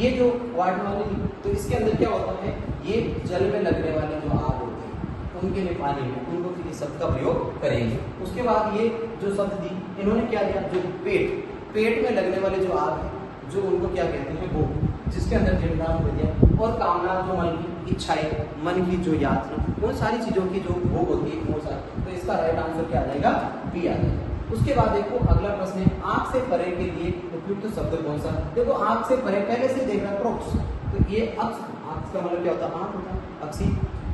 ये जो वार्ड वाले दी, तो इसके अंदर क्या होता है, ये जल में लगने वाले जो आग होते हैं उनके लिए पानी में उनको फिर इस शब्द का प्रयोग करेंगे। उसके बाद ये जो शब्द दी इन्होंने क्या दिया, जो पेट में लगने वाले जो आग है, जो उनको क्या कहते हैं, भूख, जिसके अंदर जीवनाम हो दिया, और कामना जो मन की इच्छाएं, मन की जो यात्रा, वो सारी चीजों की जो भोग होती है वो सारी, तो इसका राइट आंसर क्या आ जाएगा, बी आ जाएगा। उसके बाद देखो अगला प्रश्न है आंख से परे के लिए उपयुक्त शब्द कौन सा, देखो आंख से परे पहले से देख रहा है प्रोक्ष, तो ये अक्ष, आंख का मतलब क्या होता है, आंख होता है, अक्षी,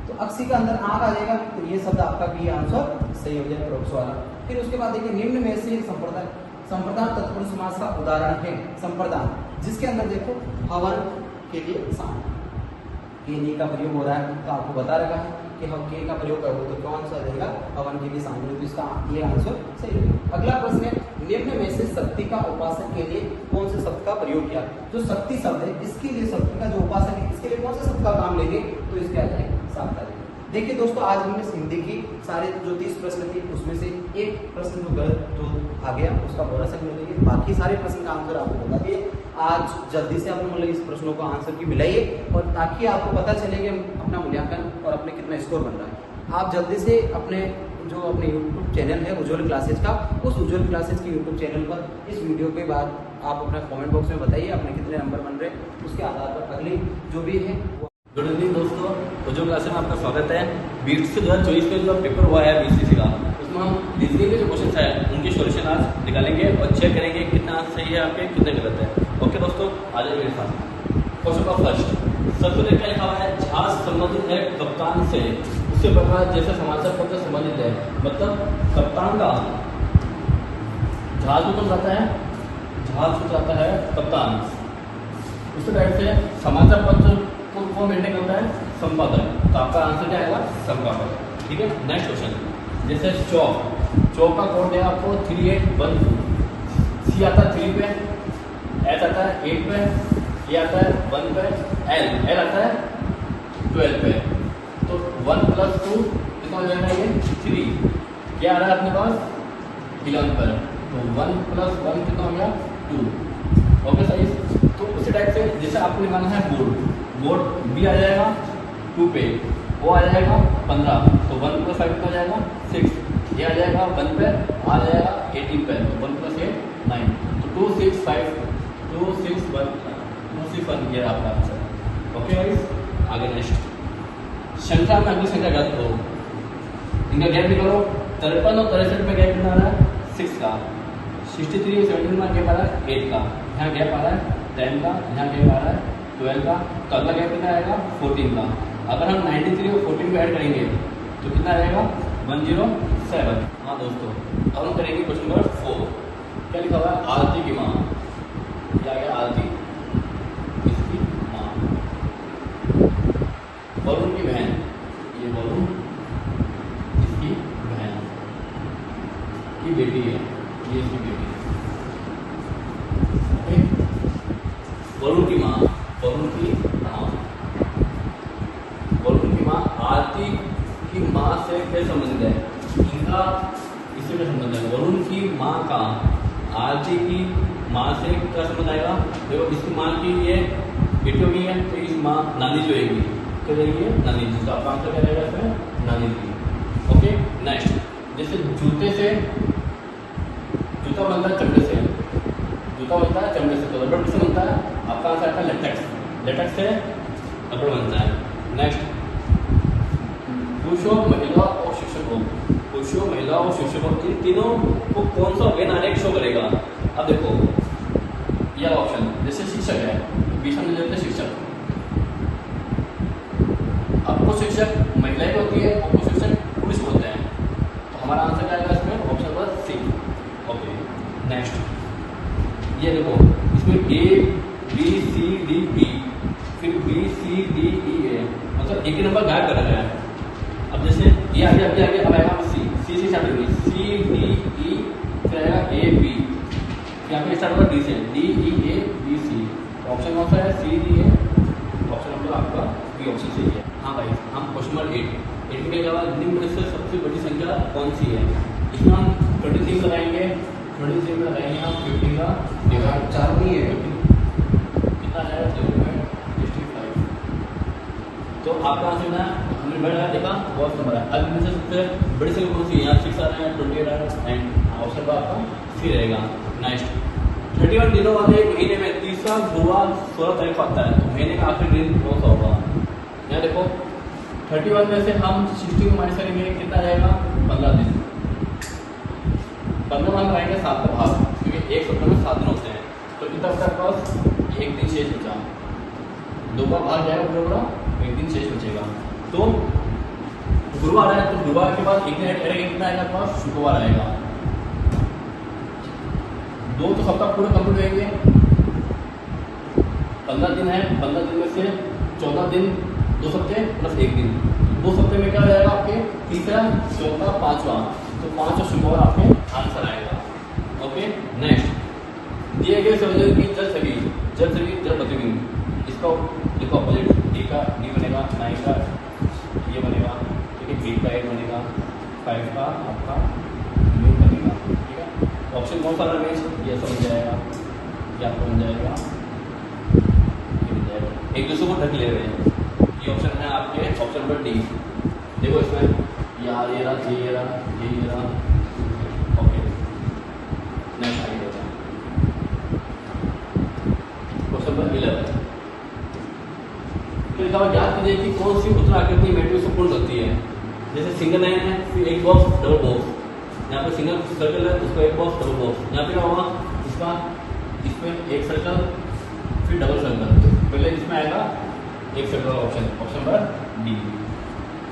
तो अक्सी का अंदर आग आ जाएगा तो ये शब्द आपका भी आंसर सही हो जाएगा प्रोक्स वाला। फिर उसके बाद देखिए निम्न में से संप्रदान तत्पुरुष समास का उदाहरण है संप्रदान, जिसके अंदर देखो हवन के लिए शाम के नी का प्रयोग हो रहा है, तो आपको बता रखा है कि हम के का प्रयोग करो तो कौन सा रहेगा हवन के लिए शाम, तो इसका ये आंसर सही होगा। अगला प्रश्न है निम्न में से शक्ति का उपासक के लिए कौन से शब्द का प्रयोग किया। जो शक्ति शब्द है इसके लिए शक्ति का जो उपासक है इसके लिए कौन से शब्द का काम लेंगे, तो इसके आ जाएगा साप्ताहिक। देखिए दोस्तों आज हमने हिंदी की सारे जो 30 प्रश्न थे उसमें से एक प्रश्न जो गलत जो आ गया उसका बोनस मिल लेंगे, बाकी सारे प्रश्न का आंसर आपको बता दिए। आज जल्दी से आपने मतलब इस प्रश्नों को आंसर की मिलाइए और ताकि आपको पता चले कि अपना मूल्यांकन और अपने कितना स्कोर बन रहा है। आप जल्दी से अपने यूट्यूब चैनल है उज्ज्वल क्लासेज का, उस उज्ज्वल क्लासेज के यूट्यूब चैनल पर इस वीडियो के बाद आप अपना कमेंट बॉक्स में बताइए अपने कितने नंबर बन रहे हैं, उसके आधार पर अगली जो भी है। गुड इवनिंग दोस्तों, उज्ज्वल क्लासेज में आपका स्वागत है। बीएससी से 2024 का जो पेपर हुआ है बीएससी का, उसमें हम रीजनिंग के जो क्वेश्चन है उनके सॉल्यूशन आज निकालेंगे और चेक करेंगे कितना सही है आपके कितने गलत है। ओके दोस्तों आ जाइए मेरे साथ। क्वेश्चन का फर्स्ट सबसे क्या लिखा हुआ है, जहाज संबंधित है कप्तान से, उसके प्रकार जैसे समाचार पत्र संबंधित है, मतलब कप्तान का जहाज को कौन जाता है, जहाज को जाता है कप्तान। उसी टाइप से समाचार पत्र को कौन मेंटेन करता है, संपादक। तो आपका आंसर क्या आएगा, संपादक। ठीक है। नेक्स्ट क्वेश्चन जैसे चौक का कोड है आपको 3812, सी आता है 3 पे, एच आता है 8 पे, ए आता है 1 पे, एल आता है 12 पे। तो 1 + 2 कितना हो जाएगा, ये 3। क्या आ रहा है अपने पास 11 पर, तो 1 + 1 कितना हो गया 2। ओके सही। तो उसी टाइप से जैसे आपको निकालना है बोर्ड बी आ जाएगा 2 पे, वो आ जाएगा 15, तो 1 + 5 कितना हो जाएगा 6। ये आ जाएगा 1 पे, आ जाएगा 18 पे, तो 1 + 8 9, तो 2 6 5 2 6 1 2 6 1 ये आपका आंसर। ओके गाइस आगे नेक्स्ट संख्या में अगली संख्या ज्ञात करो, इनका गैप निकालो। 53 और 63 पे गैप कितना आ रहा है 6 का, 63 और 17 में गैप आ रहा है 8 का, यहाँ गैप आ रहा है 10 का, यहाँ गैप आ रहा है 12 का, तो अगला गैप कितना आएगा 14 का। अगर हम 93 और 14 को ऐड करेंगे तो कितना आएगा 107। हाँ दोस्तों अब हम करेंगे क्वेश्चन नंबर 4। क्या लिखा हुआ है, आरती की माँ, क्या गया आरती इसकी माँ, वरुण की बहन, ये वरुण इसकी बहन की बेटी है, ये इसकी बेटी है। वरुण की माँ, वरुण की माँ, वरुण की माँ आरती की माँ से क्या संबंधित है, इनका इससे क्या संबंध है। वरुण की माँ का आरती की माँ से क्या संबंध आएगा, देखो इसकी माँ की ये बेटी होगी है, तो इस माँ नानी जो रहेगी क्या रहेगी, नानी जी। तो आपका आंसर क्या रहेगा इसमें, नानी जी। ओके नेक्स्ट जैसे जूते से जूता बनता है चमड़े से, जूता बनता है चमड़े से, तो रबड़ किससे बनता है, आपका आंसर आता है लेटेक्स, लेटेक्स से रबड़ बनता है। नेक्स्ट पुरुषों महिला और शिक्षकों, पुरुषों महिला और शिक्षकों इन तीनों को कौन सा वेन आरेख शो करेगा। अब देखो यह ऑप्शन जैसे शिक्षक है, बीच में देते हैं शिक्षक, आपको शिक्षक महिलाएं होती है और कुछ शिक्षक पुरुष होते हैं, तो हमारा आंसर क्या आएगा इसमें option number C. Okay next ये देखो इसमें A B C D E, फिर B C D E A, मतलब एक ही नंबर गायब कर रहा है। अब जैसे ये आगे आगे आगे अब आएगा C से स्टार्ट होगी, C D E, फिर आएगा A B, यहाँ पे स्टार्ट होगा D से, D E A B C। Option कौन सा है, C D A, option number आपका बी ऑप्शन सही है। हाँ भाई हम क्वेश्चन नंबर 8 में क्या निम्न में से सबसे बड़ी संख्या कौन सी है, इसमें हम 23 लगाएंगे, 23 में लगाएंगे हम 15 का डिवाइड 4 नहीं है, कितना है 0.65। तो आपका आंसर ना हमने बढ़ा देखा बहुत नंबर है। अब इनमें से सबसे बड़ी संख्या कौन सी है, यहाँ 6 आ रहे हैं, 28 आ रहा है, एंड ऑप्शन का आपका सी रहेगा। नेक्स्ट 31 दिनों वाले महीने में तीसरा गुरुवार 16 तारीख को आता है, तो महीने का आखिरी दिन कौन सा होगा। यहाँ देखो 31 में से हम 60 को माइनस करेंगे, कितना जाएगा 15 दिन, 15 मान लगाएंगे 7 का भाग, क्योंकि एक सप्ताह में 7 दिन होते हैं, तो कितना बचा आपके पास, एक दिन शेष बचा, 2 का भाग जाएगा पूरा, एक दिन शेष बचेगा। तो गुरुवार है तो गुरुवार के बाद एक दिन ऐड करेंगे, कितना आएगा आपके पास? शुक्रवार आएगा। 2 तो सप्ताह पूरे कंप्लीट होंगे। 15 दिन है, 15 दिन में से 14 दिन 2 हफ्ते प्लस 1 दिन, 2 हफ्ते में क्या हो जाएगा आपके? तीसरा, चौथा, पांचवा, तो 5 शुक्रवार आपके आंसर आएगा। ओके, नेक्स्ट दिए गए संयोजन की जल छवि, जल छवि, जल प्रतिबिंब, इसका देखो अपोजिट, डी का डी बनेगा, 9 का ये बनेगा, ठीक है, 8 का 8 बनेगा, 5 का आपका ये बनेगा, ठीक है। ऑप्शन कौन सा रमेश? ये समझ जाएगा, ये आपको बन जाएगा, ये बन जाएगा, एक दूसरे को ढक ले रहे हैं। ये ऑप्शन है आपके ऑप्शन नंबर डी। देखो इसमें यहाँ ये रहा, ये रहा, ये रहा। ओके, नेक्स्ट आगे होता है क्वेश्चन नंबर 11। फिर याद कीजिए कि कौन सी उत्तल आकृति मैट्रिक्स को पूर्ण करती है। जैसे सिंगल लाइन है, फिर एक बॉक्स, डबल बॉक्स, यहाँ पे सिंगल सर्कल है, उसको एक बॉक्स, डबल बॉक्स, यहाँ पे क्या होगा? इसका इसमें एक सर्कल, फिर डबल सर्कल, पहले इसमें आएगा एक circle option, option number D.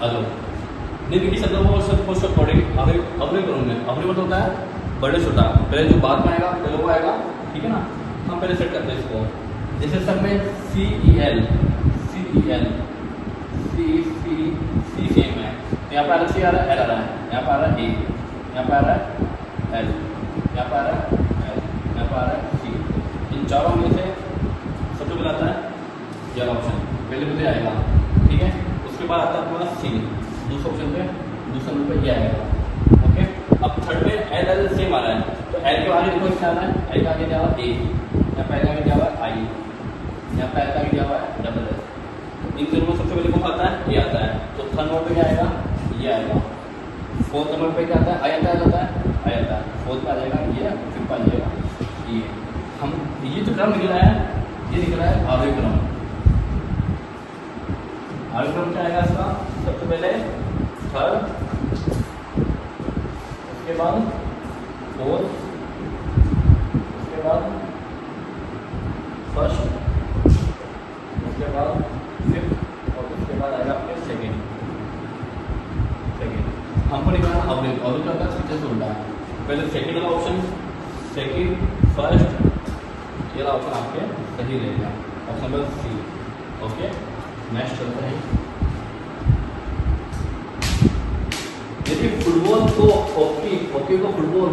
Hello, निम्न की शब्दों को पोस्ट अकॉर्डिंग अवरी क्रम में, अवरी मतलब होता है बड़े छोटा, पहले जो बाद में आएगा पहले वो आएगा, ठीक है ना। हम पहले सेट करते हैं इसको, जैसे सब में सी ई एल सी सेम है, यहाँ पर सी आ रहा है, एल आ रहा है, यहाँ पर आ रहा है ए, यहाँ पर आ रहा है एल, यहाँ पर आ रहा है एल, यहाँ पर आ रहा है सी। इन चारों में से सबसे पहले आता है ये ऑप्शन, पहले मुझे आएगा, ठीक है। उसके बाद आता है अपना सी, दूसरे ऑप्शन पे, दूसरे नंबर पे ये आएगा। ओके, अब थर्ड में एल एल सेम आ रहा है, तो एल के आगे देखो क्या आ रहा है, एल का आगे क्या हुआ ए, यहाँ पे एल का आगे क्या हुआ आई, यहाँ पे एल का आगे क्या हुआ है डबल एल। इन तीनों में सबसे पहले कौन आता है? ये आता है, तो थर्ड नंबर पे क्या आएगा? ये आएगा। फोर्थ नंबर पे क्या आता है? आई आता है, आई आता है। फोर्थ पे आ जाएगा ये, फिफ्थ पे आ जाएगा ये। हम ये जो क्रम निकला है, ये निकला है आरोही क्रम। आरोही क्रम क्या आएगा इसका? सबसे पहले थर्ड, उसके बाद फोर्थ, उसके बाद फर्स्ट, उसके बाद फिफ्थ, और उसके बाद आएगा आपके सेकेंड। हमको निकालना अवरेज, अवरेज का सीधे उल्टा है, पहले सेकेंड वाला ऑप्शन, सेकेंड, फर्स्ट, ये वाला ऑप्शन आपके सही रहेगा, option number C. Okay, next चलते हैं। देखिए फुटबॉल को हॉकी, हॉकी को फुटबॉल,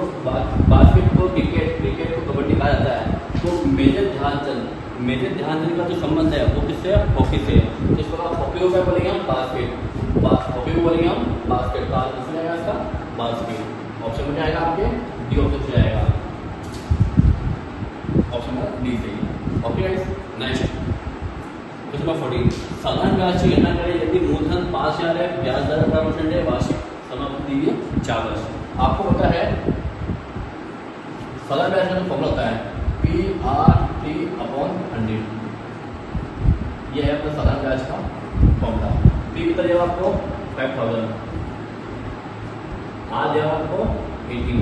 बास्केट को क्रिकेट, क्रिकेट को कबड्डी कहा जाता है, तो मेजर ध्यानचंद का जो संबंध है वो किससे? हॉकी से। इस प्रकार हॉकी को क्या बोलेंगे हम? बास्केट, हॉकी को बोलेंगे हम बास्केट। इसमें आएगा इसका बास्केट, ऑप्शन में आएगा आपके डी ऑप्शन से आएगा, ऑप्शन नंबर डी से। Okay guys, next question number 14। साधारण ब्याज की गणना करें यदि मूलधन 5000 है, ब्याज दर 18% है, वार्षिक समाप्ति दीजिए 4 वर्ष। आपको पता है साधारण ब्याज का जो फॉर्मूला होता है PRT/100, ये है अपना साधारण ब्याज का फॉर्मूला। P कितना दिया आपको? 5000, R दिया आपको 18,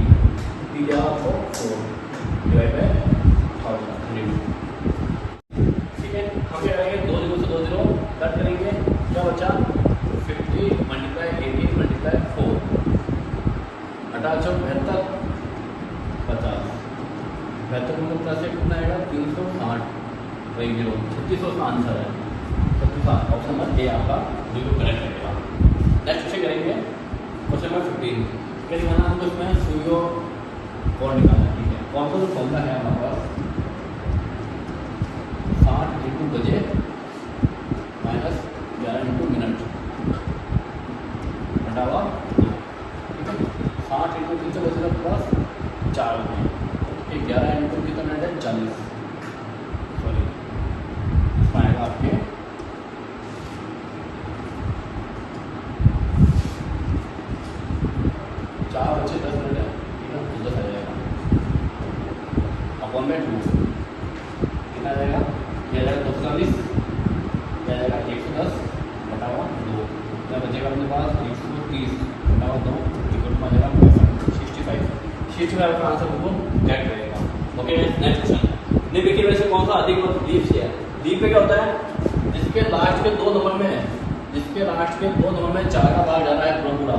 T दिया आपको 4 डिवाइड बाय 1000। ठीक है, हम क्या करेंगे? 2 0 से 2 0 कट करेंगे, क्या बचा? 50 × 18 × 4, 18 50, 75 से कितना आएगा? 360, 3600 का आंसर है। 36, ऑप्शन नंबर ए आपका बिल्कुल करेक्ट रहेगा। नेक्स्ट क्वेश्चन करेंगे, क्वेश्चन नंबर 15। क्या दिखाना हमको इसमें? सूर्यो कोण निकालना, ठीक है। कौन सा जो फॉर्मूला है हमारे पास? 60 × बजे माइनस 11 × मिनट हटावा 2, ठीक है। 60 × 300 बजे प्लस 4 में 11 × कितना मिनट है? 40, सॉरी इसमें आएगा आपके 4 बजे 10 मिनट है, ठीक है, तो 10 आ जाएगा अपॉन में 2, कितना आ जाएगा? ये आ जाएगा 240, ये आ जाएगा 110 बटावा 2, क्या बचेगा अपने पास? 130 बटावा 2 इक्वल टू आ जाएगा 65 का आंसर हमको करेक्ट रहेगा। Okay, next question. निम्न की वजह से कौन सा अधिक लीप से है? लीप में क्या होता है? जिसके लास्ट के 2 नंबर में जिसके लास्ट के दो दोनों में 4 का भाग जा रहा है पूरा पूरा,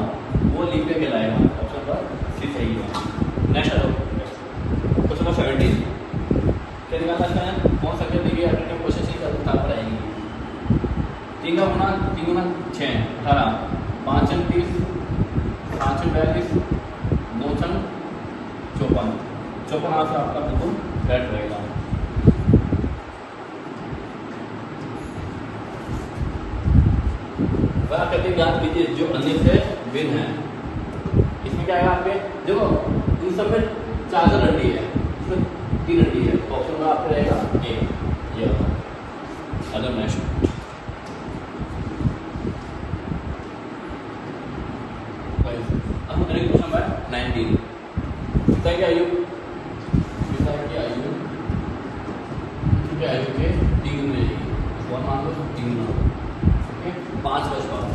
वो लीप पे कहलाएगा। ऑप्शन पर सी सही है। नेक्स्ट आ जाओ, क्वेश्चन नंबर 17 क्या निकालना इसका है, कौन सा करने की अल्टरनेटिव क्वेश्चन सी का पर आएगी। 3 का गुना 3 गुना 6 18, 5 छन 30, 5 छन 42, 9 छन 54, 54 आंसर आपका बिल्कुल करेक्ट रहेगा। वह कहते ज्ञान कीजिए जो अन्य से भिन्न है। इसमें क्या है आपके, देखो इन सब में 4 रंडी है, इसमें 3 रंडी है, ऑप्शन में आपका रहेगा ए ये होगा। अगर नेक्स्ट अब क्वेश्चन नंबर 19 पिता की आयु के 3 गुना रहेगी, इसको मान लो 3 गुना 5 वर्ष बाद,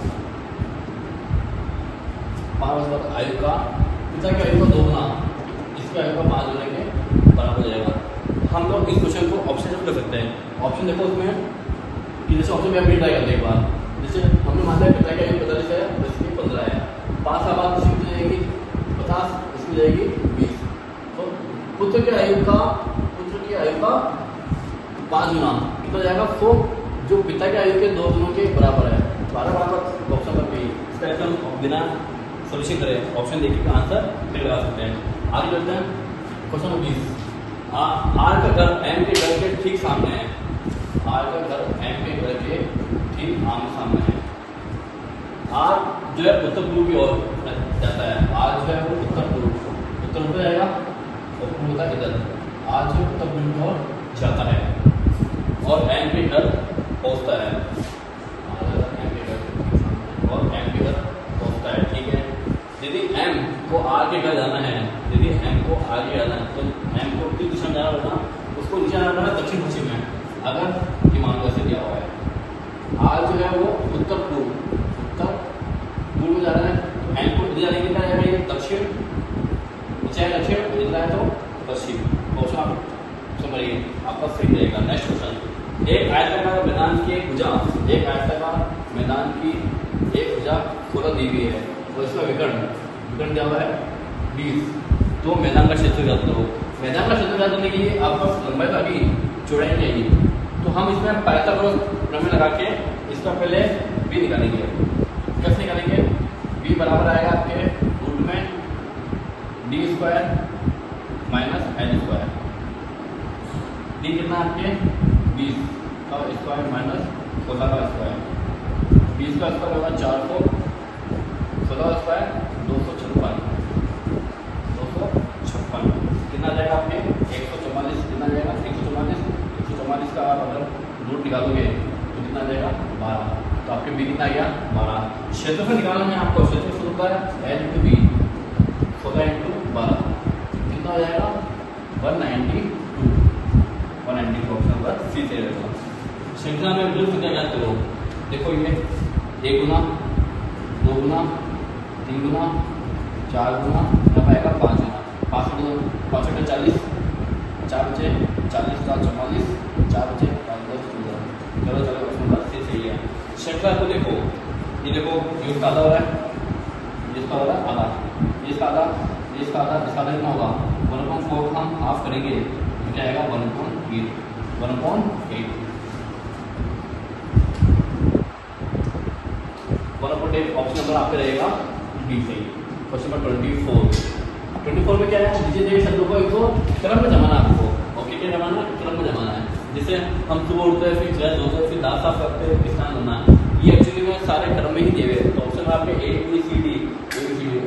5 वर्ष बाद आयु का पिता की आयु का 2 गुना इसकी आयु का 5 गुना के बराबर हो जाएगा। हम लोग इस क्वेश्चन को ऑप्शन में कर सकते हैं। ऑप्शन देखो उसमें कि जैसे ऑप्शन में हम ट्राई करते हैं एक बार, जैसे हमने मान लिया पिता की आयु 45 है, इसकी 15 है, 5 साल बाद इसकी हो जाएगी 50, इसकी हो जाएगी 20, तो पुत्र की आयु का 5 गुना कितना जाएगा, 100 जो पिता की आयु के 2 गुणों के बराबर है। 12 बराबर ऑप्शन पर भी इसका हम बिना सोल्यूशन करें ऑप्शन देखिए का आंसर फिर लगा सकते हैं। आगे चलते हैं क्वेश्चन नंबर 20। आर का घर एम के घर के ठीक सामने है। आर का घर एम के घर के ठीक आमने सामने है। आर जो है उत्तर पूर्व की ओर जाता है, आर जो है वो उत्तर पूर्व जाएगा और पूर्व होता है इधर। आर जो उत्तर पूर्व की ओर जाता है और एम के घर पहुँचता है, और एम के घर पहुँचता है। ठीक है, यदि एम को आर के घर जाना है, यदि एम को आगे जाना है तो एम को किस दिशा में जाना होगा, उसको नीचे जाना है दक्षिण पश्चिम में। अगर ये मान लो ऐसे दिया हुआ है, आर जो है वो उत्तर पूर्व में जा रहा है, तो एम को इधर जाने के लिए जाएगा ये दक्षिण, नीचे है दक्षिण, इधर है तो पश्चिम। ऑप्शन आप समझिए आपका सही रहेगा। नेक्स्ट क्वेश्चन, एक आयताकार मैदान की एक भुजा, एक आयताकार मैदान की एक भुजा 16 दी हुई है और इसका विकर्ण दिया हुआ है 20, तो मैदान का क्षेत्र ज्ञात करो। मैदान का क्षेत्र ज्ञात करने के लिए आपका लंबाई का भी चौड़ाई चाहिए, तो हम इसमें पाइथागोरस प्रमेय लगा के इसका पहले b निकालेंगे। कैसे निकालेंगे, b बराबर आएगा आपके रूट में d² माइनस l²। d कितना आपके 20 का स्क्वायर माइनस 16 का स्क्वायर, 20 का स्क्वायर होगा 400, 16 स्क्वायर 256, कितना जाएगा आपके 144, कितना जाएगा 144 का आप अगर रूट निकालोगे तो कितना जाएगा 12, तो आपके बी कितना आ गया 12। क्षेत्रफल निकालना है आपको, क्षेत्रफल होता है l × b 16 × 12 कितना हो जाएगा 192, 192 ऑप्शन नंबर सी से रहेगा। श्रृंखला में विलुप्त संख्या ज्ञात करो। देखो ये 1 गुना 2 गुना 3 गुना 4 गुना यहाँ पाएगा 5 गुना, 5 5 40, 4 बचे 40 का 44, 4 बचे 5 10 16। चलो ऑप्शन नंबर सी सही है। श्रृंखला को देखो, ये देखो ये इसका आधा हो रहा है, जिसका हो रहा है आधा, इसका आधा, इसका आधा, इसका आधा कितना होगा 1/4 हम हाफ करेंगे तो क्या आएगा 1/8, 1/8 ऑप्शन नंबर आपके रहेगा बी सही। क्वेश्चन नंबर 24 में क्या है, नीचे दिए शब्दों को एक क्रम में जमाना है आपको, ओके क्या जमाना है, क्रम में जमाना है। जैसे हम सुबह उठते हैं, फिर फ्रेश होते हैं, फिर दांत साफ करते हैं, फिर स्नान करना, ये एक्चुअली में सारे क्रम में ही दिए हुए। तो ऑप्शन में आपके A B C D,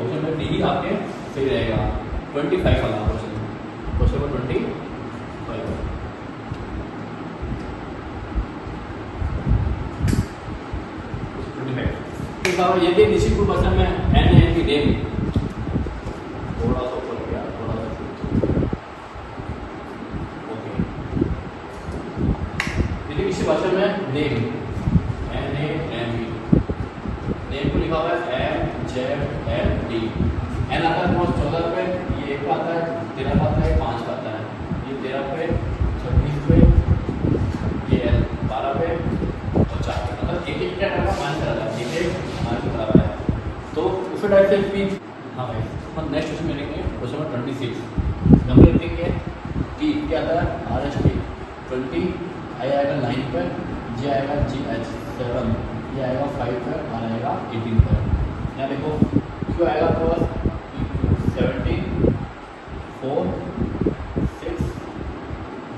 option में डी ही आपके सही रहेगा। 25 वाला क्वेश्चन नंबर 25 यदि निश्चित पूर्व भाषा में एन की नेम थोड़ा सा ऊपर गया, थोड़ा सा ओके। यदि किसी भाषा में नेम NAME, नेम को लिखा हुआ है MZLD, एन आता है 14 पे, ये 1 आता है, 13 आता है, 5 आता है, ये 13 पे, 26 पे, ये L 12 पे और 4 पे, मतलब एक क्या करना 5 तरह का टाइप से पी। हाँ भाई, हम नेक्स्ट क्वेश्चन में लेंगे क्वेश्चन नंबर 26। नंबर लिखेंगे टी क्या आता है आर एच टी 20, आई आएगा 9 पे, जी आएगा जी एच 7, ये आएगा 5 पे, आर आएगा 18 पे। यहाँ देखो क्यू आएगा आपके पास 17, 4, 6,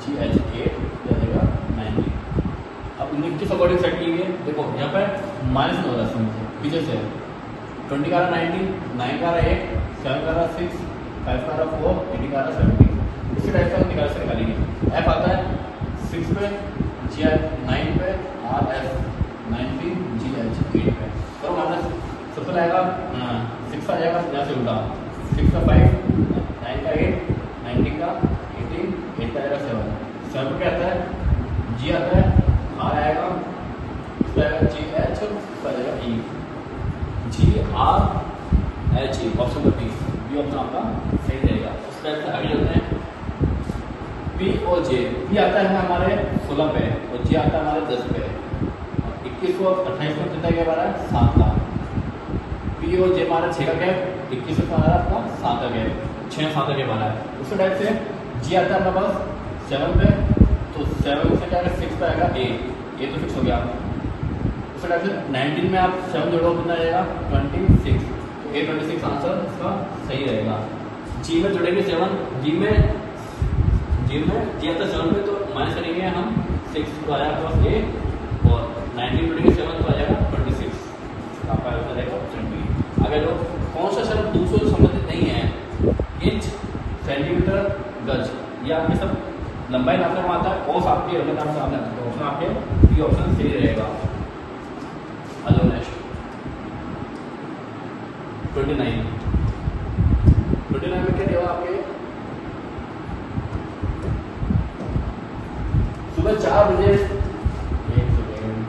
जी एच 8, ये आएगा 19। अब इन्हें किस अकॉर्डिंग सेट की है देखो, यहाँ पर माइनस में हो रहा है पीछे से 20 का रहा 90, 9 का रहा 8, 7 का रहा 6, 5 का रहा 4, 18 का रहा 17। इसी टाइप से हम निकाल से निकालेंगे। एफ आता है 6 पे, जी एच 9 पे, आर एफ 19, जी एच 8 पे। करो माइनस, सबसे आएगा 6 आ जाएगा यहाँ से उल्टा, 6 का 5, 9 का 8, 19 का 18, 8 का आएगा 7। 7 पे क्या आता है जी आता है, आर आएगा, उसका आएगा जी एच, उसका आएगा E, G R H E, option number B, B option आपका सही रहेगा। उस टाइप से आगे चलते हैं। पी और जे, पी आता है हमारे 16 पे और जे आता है हमारे 10 पे। 21 को 28 में कितना गैप आ रहा है 7 का। पी और जे हमारा 6 का गैप, 21 में हमारा आपका 7 का गैप, 6 7 का गैप आ रहा है। उसी टाइप से जी आता है अपने पास 7 पे, तो 7 से क्या आएगा 6 पे आएगा ए, ये तो फिक्स हो गया। उसी टाइप से 19 में आप 7 जोड़ो कितना आएगा 26, तो ए 26 आंसर इसका सही रहेगा। जी में जोड़ेंगे 7, जी में जी आता 7 पे तो माइनस करेंगे हम 6, तो आया आपके पास ए, और 19 जोड़ेंगे 7 तो आ जाएगा 26, आपका आंसर रहेगा ऑप्शन बी। आगे जो कौन सा शब्द दूसरों से संबंधित नहीं है, इंच, सेंटीमीटर, गज, ये आपके सब लंबाई नापने में आता है, औस आपके रंग नाम सामने आता है, ऑप्शन आपके बी ऑप्शन सही रहेगा। हेलो नेक्स्ट 29 में क्या देगा आपके सुबह 4 बजे, एक सेकेंड,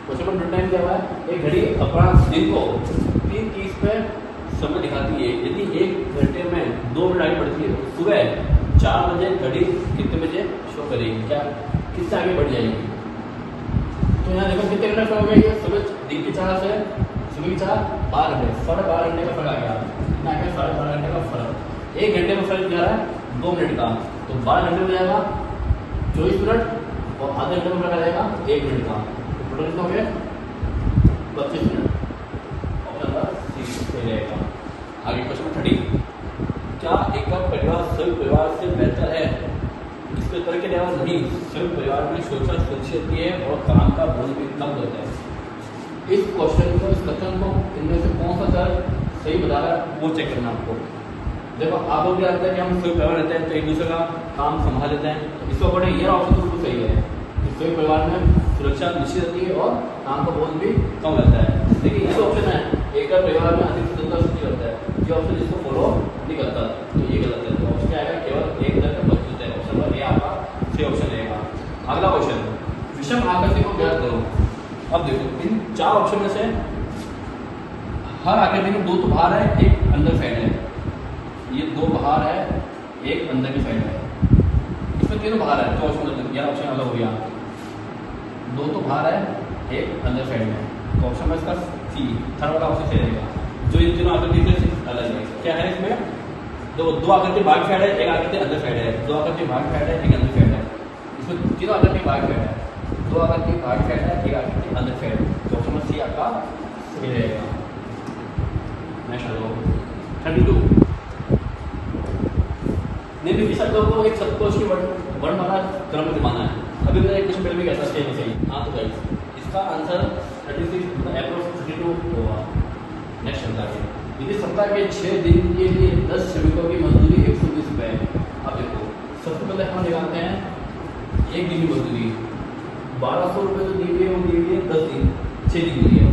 क्वेश्चन नंबर 29 क्या हुआ है, एक घड़ी अपना दिन को 3:30 पे समय दिखाती है। यदि 1 घंटे में 2 मिनट आगे बढ़ती है तो सुबह 4 बजे घड़ी कितने बजे शो करेगी, क्या किससे आगे बढ़ जाएगी। तो यहाँ देखो कितने घंटे फर्क हो गया, सुबह दिन की 4 से सुबह की 4 12 घंटे, 12.5 घंटे का फर्क आ गया, कितना आ गया 12.5 घंटे का फर्क। 1 घंटे में फर्क क्या रहा है 2 मिनट का, तो 12 घंटे में जाएगा 24 मिनट, और आधे घंटे में फर्क आ जाएगा 1 मिनट का, तो टोटल कितना हो गया 25 मिनट। ऑप्शन नंबर सी सही रहेगा। आगे क्वेश्चन नंबर 30, क्या एकल परिवार संयुक्त परिवार से बेहतर है। इसके उत्तर के जवाब नहीं, संयुक्त परिवार में सोचा सुरक्षित होती है और काम का बोझ भी कम होता है। इस क्वेश्चन को, इस कथन को इनमें से कौन सा सर सही बता रहा है वो चेक करना आपको। देखो आप लोग भी आता है कि हम संयुक्त परिवार रहते हैं तो एक दूसरे का काम संभाल लेते हैं, तो इसको अकॉर्डिंग ये ऑप्शन बिल्कुल सही है। संयुक्त परिवार में सुरक्षा निश्चित रहती है और काम का बोझ भी कम रहता है। लेकिन ये ऑप्शन है एकल परिवार में अधिक स्वतंत्रता रहता है, ये ऑप्शन इसको फॉलो नहीं करता, तो ये गलत है। तो ऑप्शन आएगा केवल एक तरह का मजबूत है, ऑप्शन नंबर ए आपका सही ऑप्शन रहेगा। अगला क्वेश्चन, विषम आकृति को ज्ञात करो। अब देखो इन 4 ऑप्शन में से हर आकृति में 2 तो बाहर है, एक अंदर साइड है, ये 2 बाहर है, एक अंदर की साइड है, इसमें 3 बाहर है, तो ऑप्शन यह ऑप्शन अलग हो गया। 2 तो बाहर है, एक अंदर साइड में, तो ऑप्शन में इसका सी थर्ड वाला ऑप्शन सही रहेगा। जो इन तीनों आकृति से अलग है, क्या है इसमें 2 आकृति बाहर साइड है, एक आकृति अंदर साइड है, 2 आकृति बाहर साइड है, एक अंदर साइड है, इसमें तीनों आकृति बाहर साइड है, 2 आकृति बाहर साइड है, एक आकृति अंदर साइड है, तो ऑप्शन सी आपका सही रहेगा। नेक्स्ट हेलो 32, निम्नलिखित शब्दों को एक शब्दकोश की वर्णमाला क्रम में जमाना है। अभी मैंने एक क्वेश्चन पहले भी कहता सेम सही, हाँ तो गाइस इसका आंसर 36 अप्रोक्स 32 होगा। नेक्स्ट चलता है, यदि सप्ताह के 6 दिन के लिए 10 श्रमिकों की मजदूरी 120 रुपये। अब देखो सबसे पहले हम निकालते हैं एक दिन की मजदूरी 1200 रुपये तो दी हुई है, वो दी हुई है 10 दिन 6 दिन के लिए,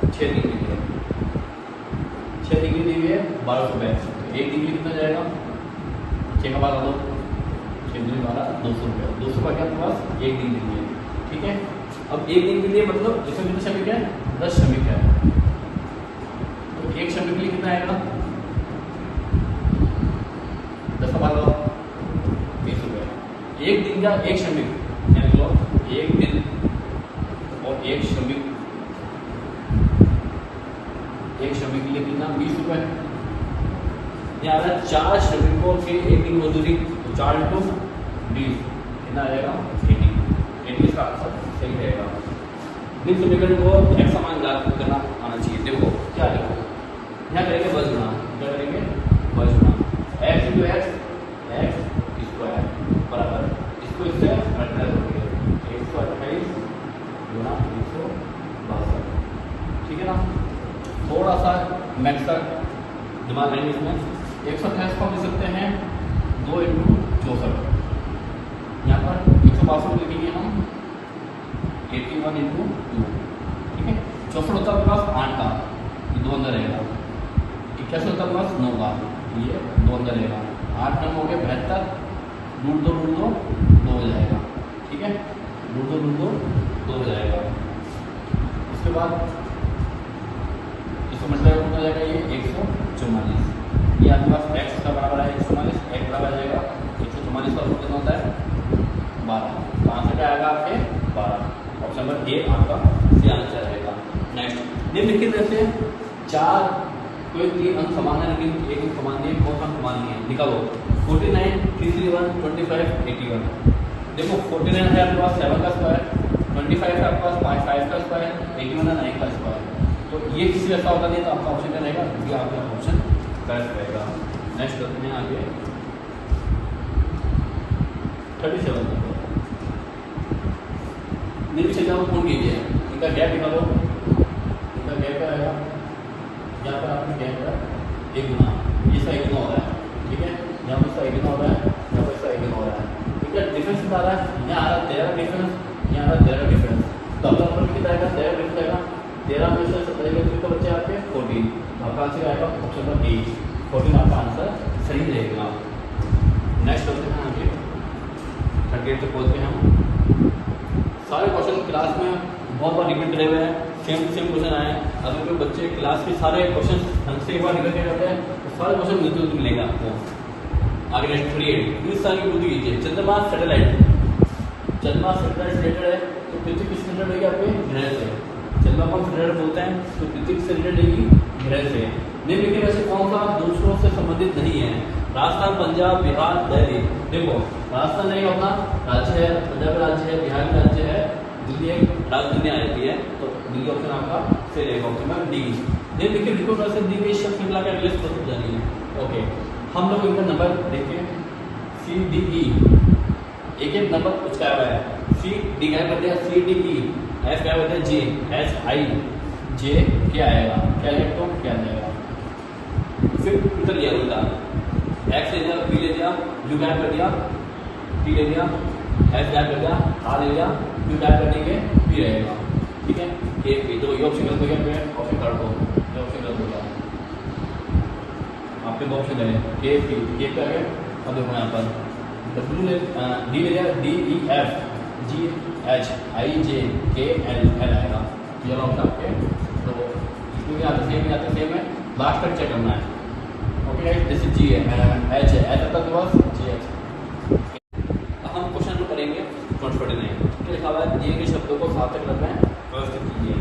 6 दिन के लिए 6 दिन की दी हुई है 1200 रुपये, तो एक दिन के लिए कितना जाएगा 6 का बाद आ दो, 6 दिन 12 200 रुपये, 200 का क्या आपके पास एक दिन के लिए, ठीक है। अब एक दिन के लिए मतलब इसमें कितने श्रमिक है 10 श्रमिक है, तो एक श्रमिक के लिए कितना आएगा 10 का बाद 20 रुपये। एक दिन का एक श्रमिक यानी लो एक दिन और एक श्रमिक एक श्रमिक के लिए कितना 20 रुपये। यहाँ आ रहा है 4 श्रमिकों के एक दिन मजदूरी, तो 4 × 20 कितना आएगा 80 इसका आंसर सही रहेगा। दिन समीकरण को एक समान लागू करना आना चाहिए। देखो क्या देखो यहाँ करेंगे बस गुणा, क्या करेंगे बस गुणा x × x स्क्वायर बराबर इसको इससे मल्टीप्लाई करोगे 128 गुणा 162, ठीक है ना। थोड़ा सा मैथ्स का दिमाग रहेंगे इसमें। 128 को हम लिख सकते हैं 2 × 64, यहाँ पर 162 लिखेंगे हम 81 × 2, ठीक है। 64 होता है प्लस 8 का, ये 2 अंदर रहेगा। 81 होता है प्लस 9 का, ये 2 अंदर रहेगा। 8 9 हो गए 72, रूट 2 2 हो जाएगा, ठीक है। रूट 2 हो जाएगा। उसके बाद इसको मतलब हो जाएगा ये 144, ये आपके पास x का बराबर है 144, x बराबर आ जाएगा 144 का रूट कितना होता है 12, तो आंसर क्या आएगा आपके 12। ऑप्शन नंबर ए आपका सही आंसर रहेगा। नेक्स्ट निम्नलिखित में से 4 कोई 3 अंक समान है लेकिन एक अंक समान नहीं है, बहुत अंक समान नहीं है, निकालो। 49 331 25 81, देखो 49 है आपके पास 7 का स्क्वायर, 25 है आपके पास 5 का स्क्वायर, 81 है 9 का स्क्वायर, तो ये किसी जैसा होता नहीं, तो आपका ऑप्शन क्या रहेगा, ये आपका ऑप्शन करेक्ट रहेगा। नेक्स्ट करते हैं आगे 37 नंबर। निम्न संख्या को पूर्ण कीजिए, इनका गैप निकालो। इनका गैप क्या रहेगा, यहाँ पर आपने गैप है 1 गुना, ये इसका 1 गुना हो रहा है, ठीक है। यहाँ पर इसका 1 गुना हो रहा है, यहाँ पर इसका 1 गुना हो रहा है। इनका डिफरेंस कितना आ रहा है, यहाँ आ रहा है 13 डिफरेंस, यहाँ आ रहा है 13 डिफरेंस, तो अगला नंबर कितना आएगा 13 डिफरेंस आएगा। 13 में से 17 कितने बच्चे आपके 40, आपका आंसर आएगा ऑप्शन नंबर ए 14 आपका आंसर सही रहेगा। नेक्स्ट करते हैं आगे 38 तक पहुँचते हैं हम। सारे क्वेश्चन क्लास में बहुत बार रिपीट करे हुए हैं, सेम टू सेम क्वेश्चन आए हैं। अगर कोई बच्चे क्लास के सारे क्वेश्चन ढंग से एक बार निकल के जाते हैं तो सारे क्वेश्चन मिलते जुलते मिलेंगे आपको। आगे नेक्स्ट 38 20 साल की बुद्धि कीजिए। चंद्रमा सैटेलाइट, चंद्रमा सैटेलाइट रिलेटेड है तो पृथ्वी किस रिलेटेड रहेगी आपके ग्रह से। चंद्रमा को सैटेलाइट बोलते हैं तो पृथ्वी से रिलेटेड रहेगी ग्रह से। निम्नलिखित में से कौन सा दूसरों से संबंधित नहीं है, राजस्थान पंजाब बिहार दिल्ली। देखो राजस्थान नहीं अपना राज्य है, पंजाब राज्य है, बिहार का राज्य है, दिल्ली एक राजधानी आ जाती है, तो दिल्ली ऑप्शन आपका सही रहेगा। Option number D. निम्नलिखित विकल्पों में से दी गई शब्द श्रृंखला का अगले प्रस्तुत जानिए। ओके, हम लोग इनका नंबर देखें सी डी ई, एक एक नंबर कुछ क्या हुआ है। सी डी क्या कर दिया, सी डी ई, एफ क्या करते हैं जे, एच आई जे क्या आएगा, क्या है तो क्या जाएगा। फिर उत्तर लिया उल्टा, एक्स ले लिया, पी ले लिया, यू क्या कर दिया, टी ले लिया, एफ क्या कर दिया, आर ले लिया, यू क्या कर देंगे, पी रहेगा, ठीक है। ए पी, तो ये ऑप्शन गलत हो गया, ऑप्शन कर दो, ये ऑप्शन गलत हो गया, आपके दो ऑप्शन है ए पी, ए क्या है। अब देखो यहाँ पर डब्ल्यू ले डी ले लिया, D E F G H I J K L L आएगा, ये ऑप्शन आपके। तो इसमें भी आते सेम है, लास्ट तक चेक करना है। ओके, जैसे जी है एच है, एच तक के पास जी एच। हम क्वेश्चन को करेंगे 49 तो लिखा हुआ है दिए गए शब्दों को सार्थक रख में व्यवस्थित कीजिए।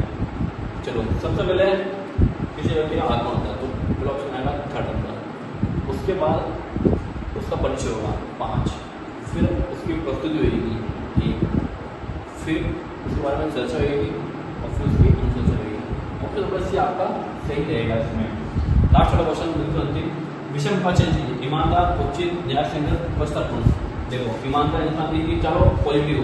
चलो सबसे पहले किसी व्यक्ति का आगमन होता है तो पहला ऑप्शन आएगा थर्ड नंबर, उसके बाद उसका परिचय होगा 5, फिर उसकी प्रस्तुति होगी 1, फिर उसके बारे में चर्चा होगी और फिर उसकी अनुचर्चा होगी। ऑप्शन नंबर सी आपका सही रहेगा। इसमें लास्ट वाला क्वेश्चन बिल्कुल अंतिम, विषम पक्ष ईमानदार उचित न्यायसंगत व्यवस्थापूर्ण। देखो ईमानदार इंसान की चलो पॉजिटिव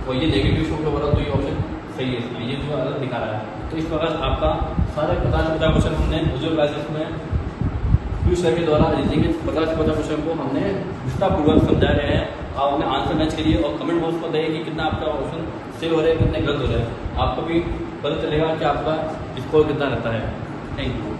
और ये नेगेटिव शो बोला तो ये ऑप्शन सही है इसमें, ये जो अलग दिखा रहा है। तो इस प्रकार आपका सारे 50 क्वेश्चन हमने विजुअल क्लासेस में क्विज सर के द्वारा रीजनिंग के 50 क्वेश्चन को हमने विस्तारपूर्वक समझा रहे हैं। आप अपने आंसर मैच करिए और कमेंट बॉक्स को बताइए कि कितना आपका ऑप्शन सही हो रहा है, कितने गलत हो रहा है। आपको भी पता चलेगा कि आपका स्कोर कितना रहता है। Thank you.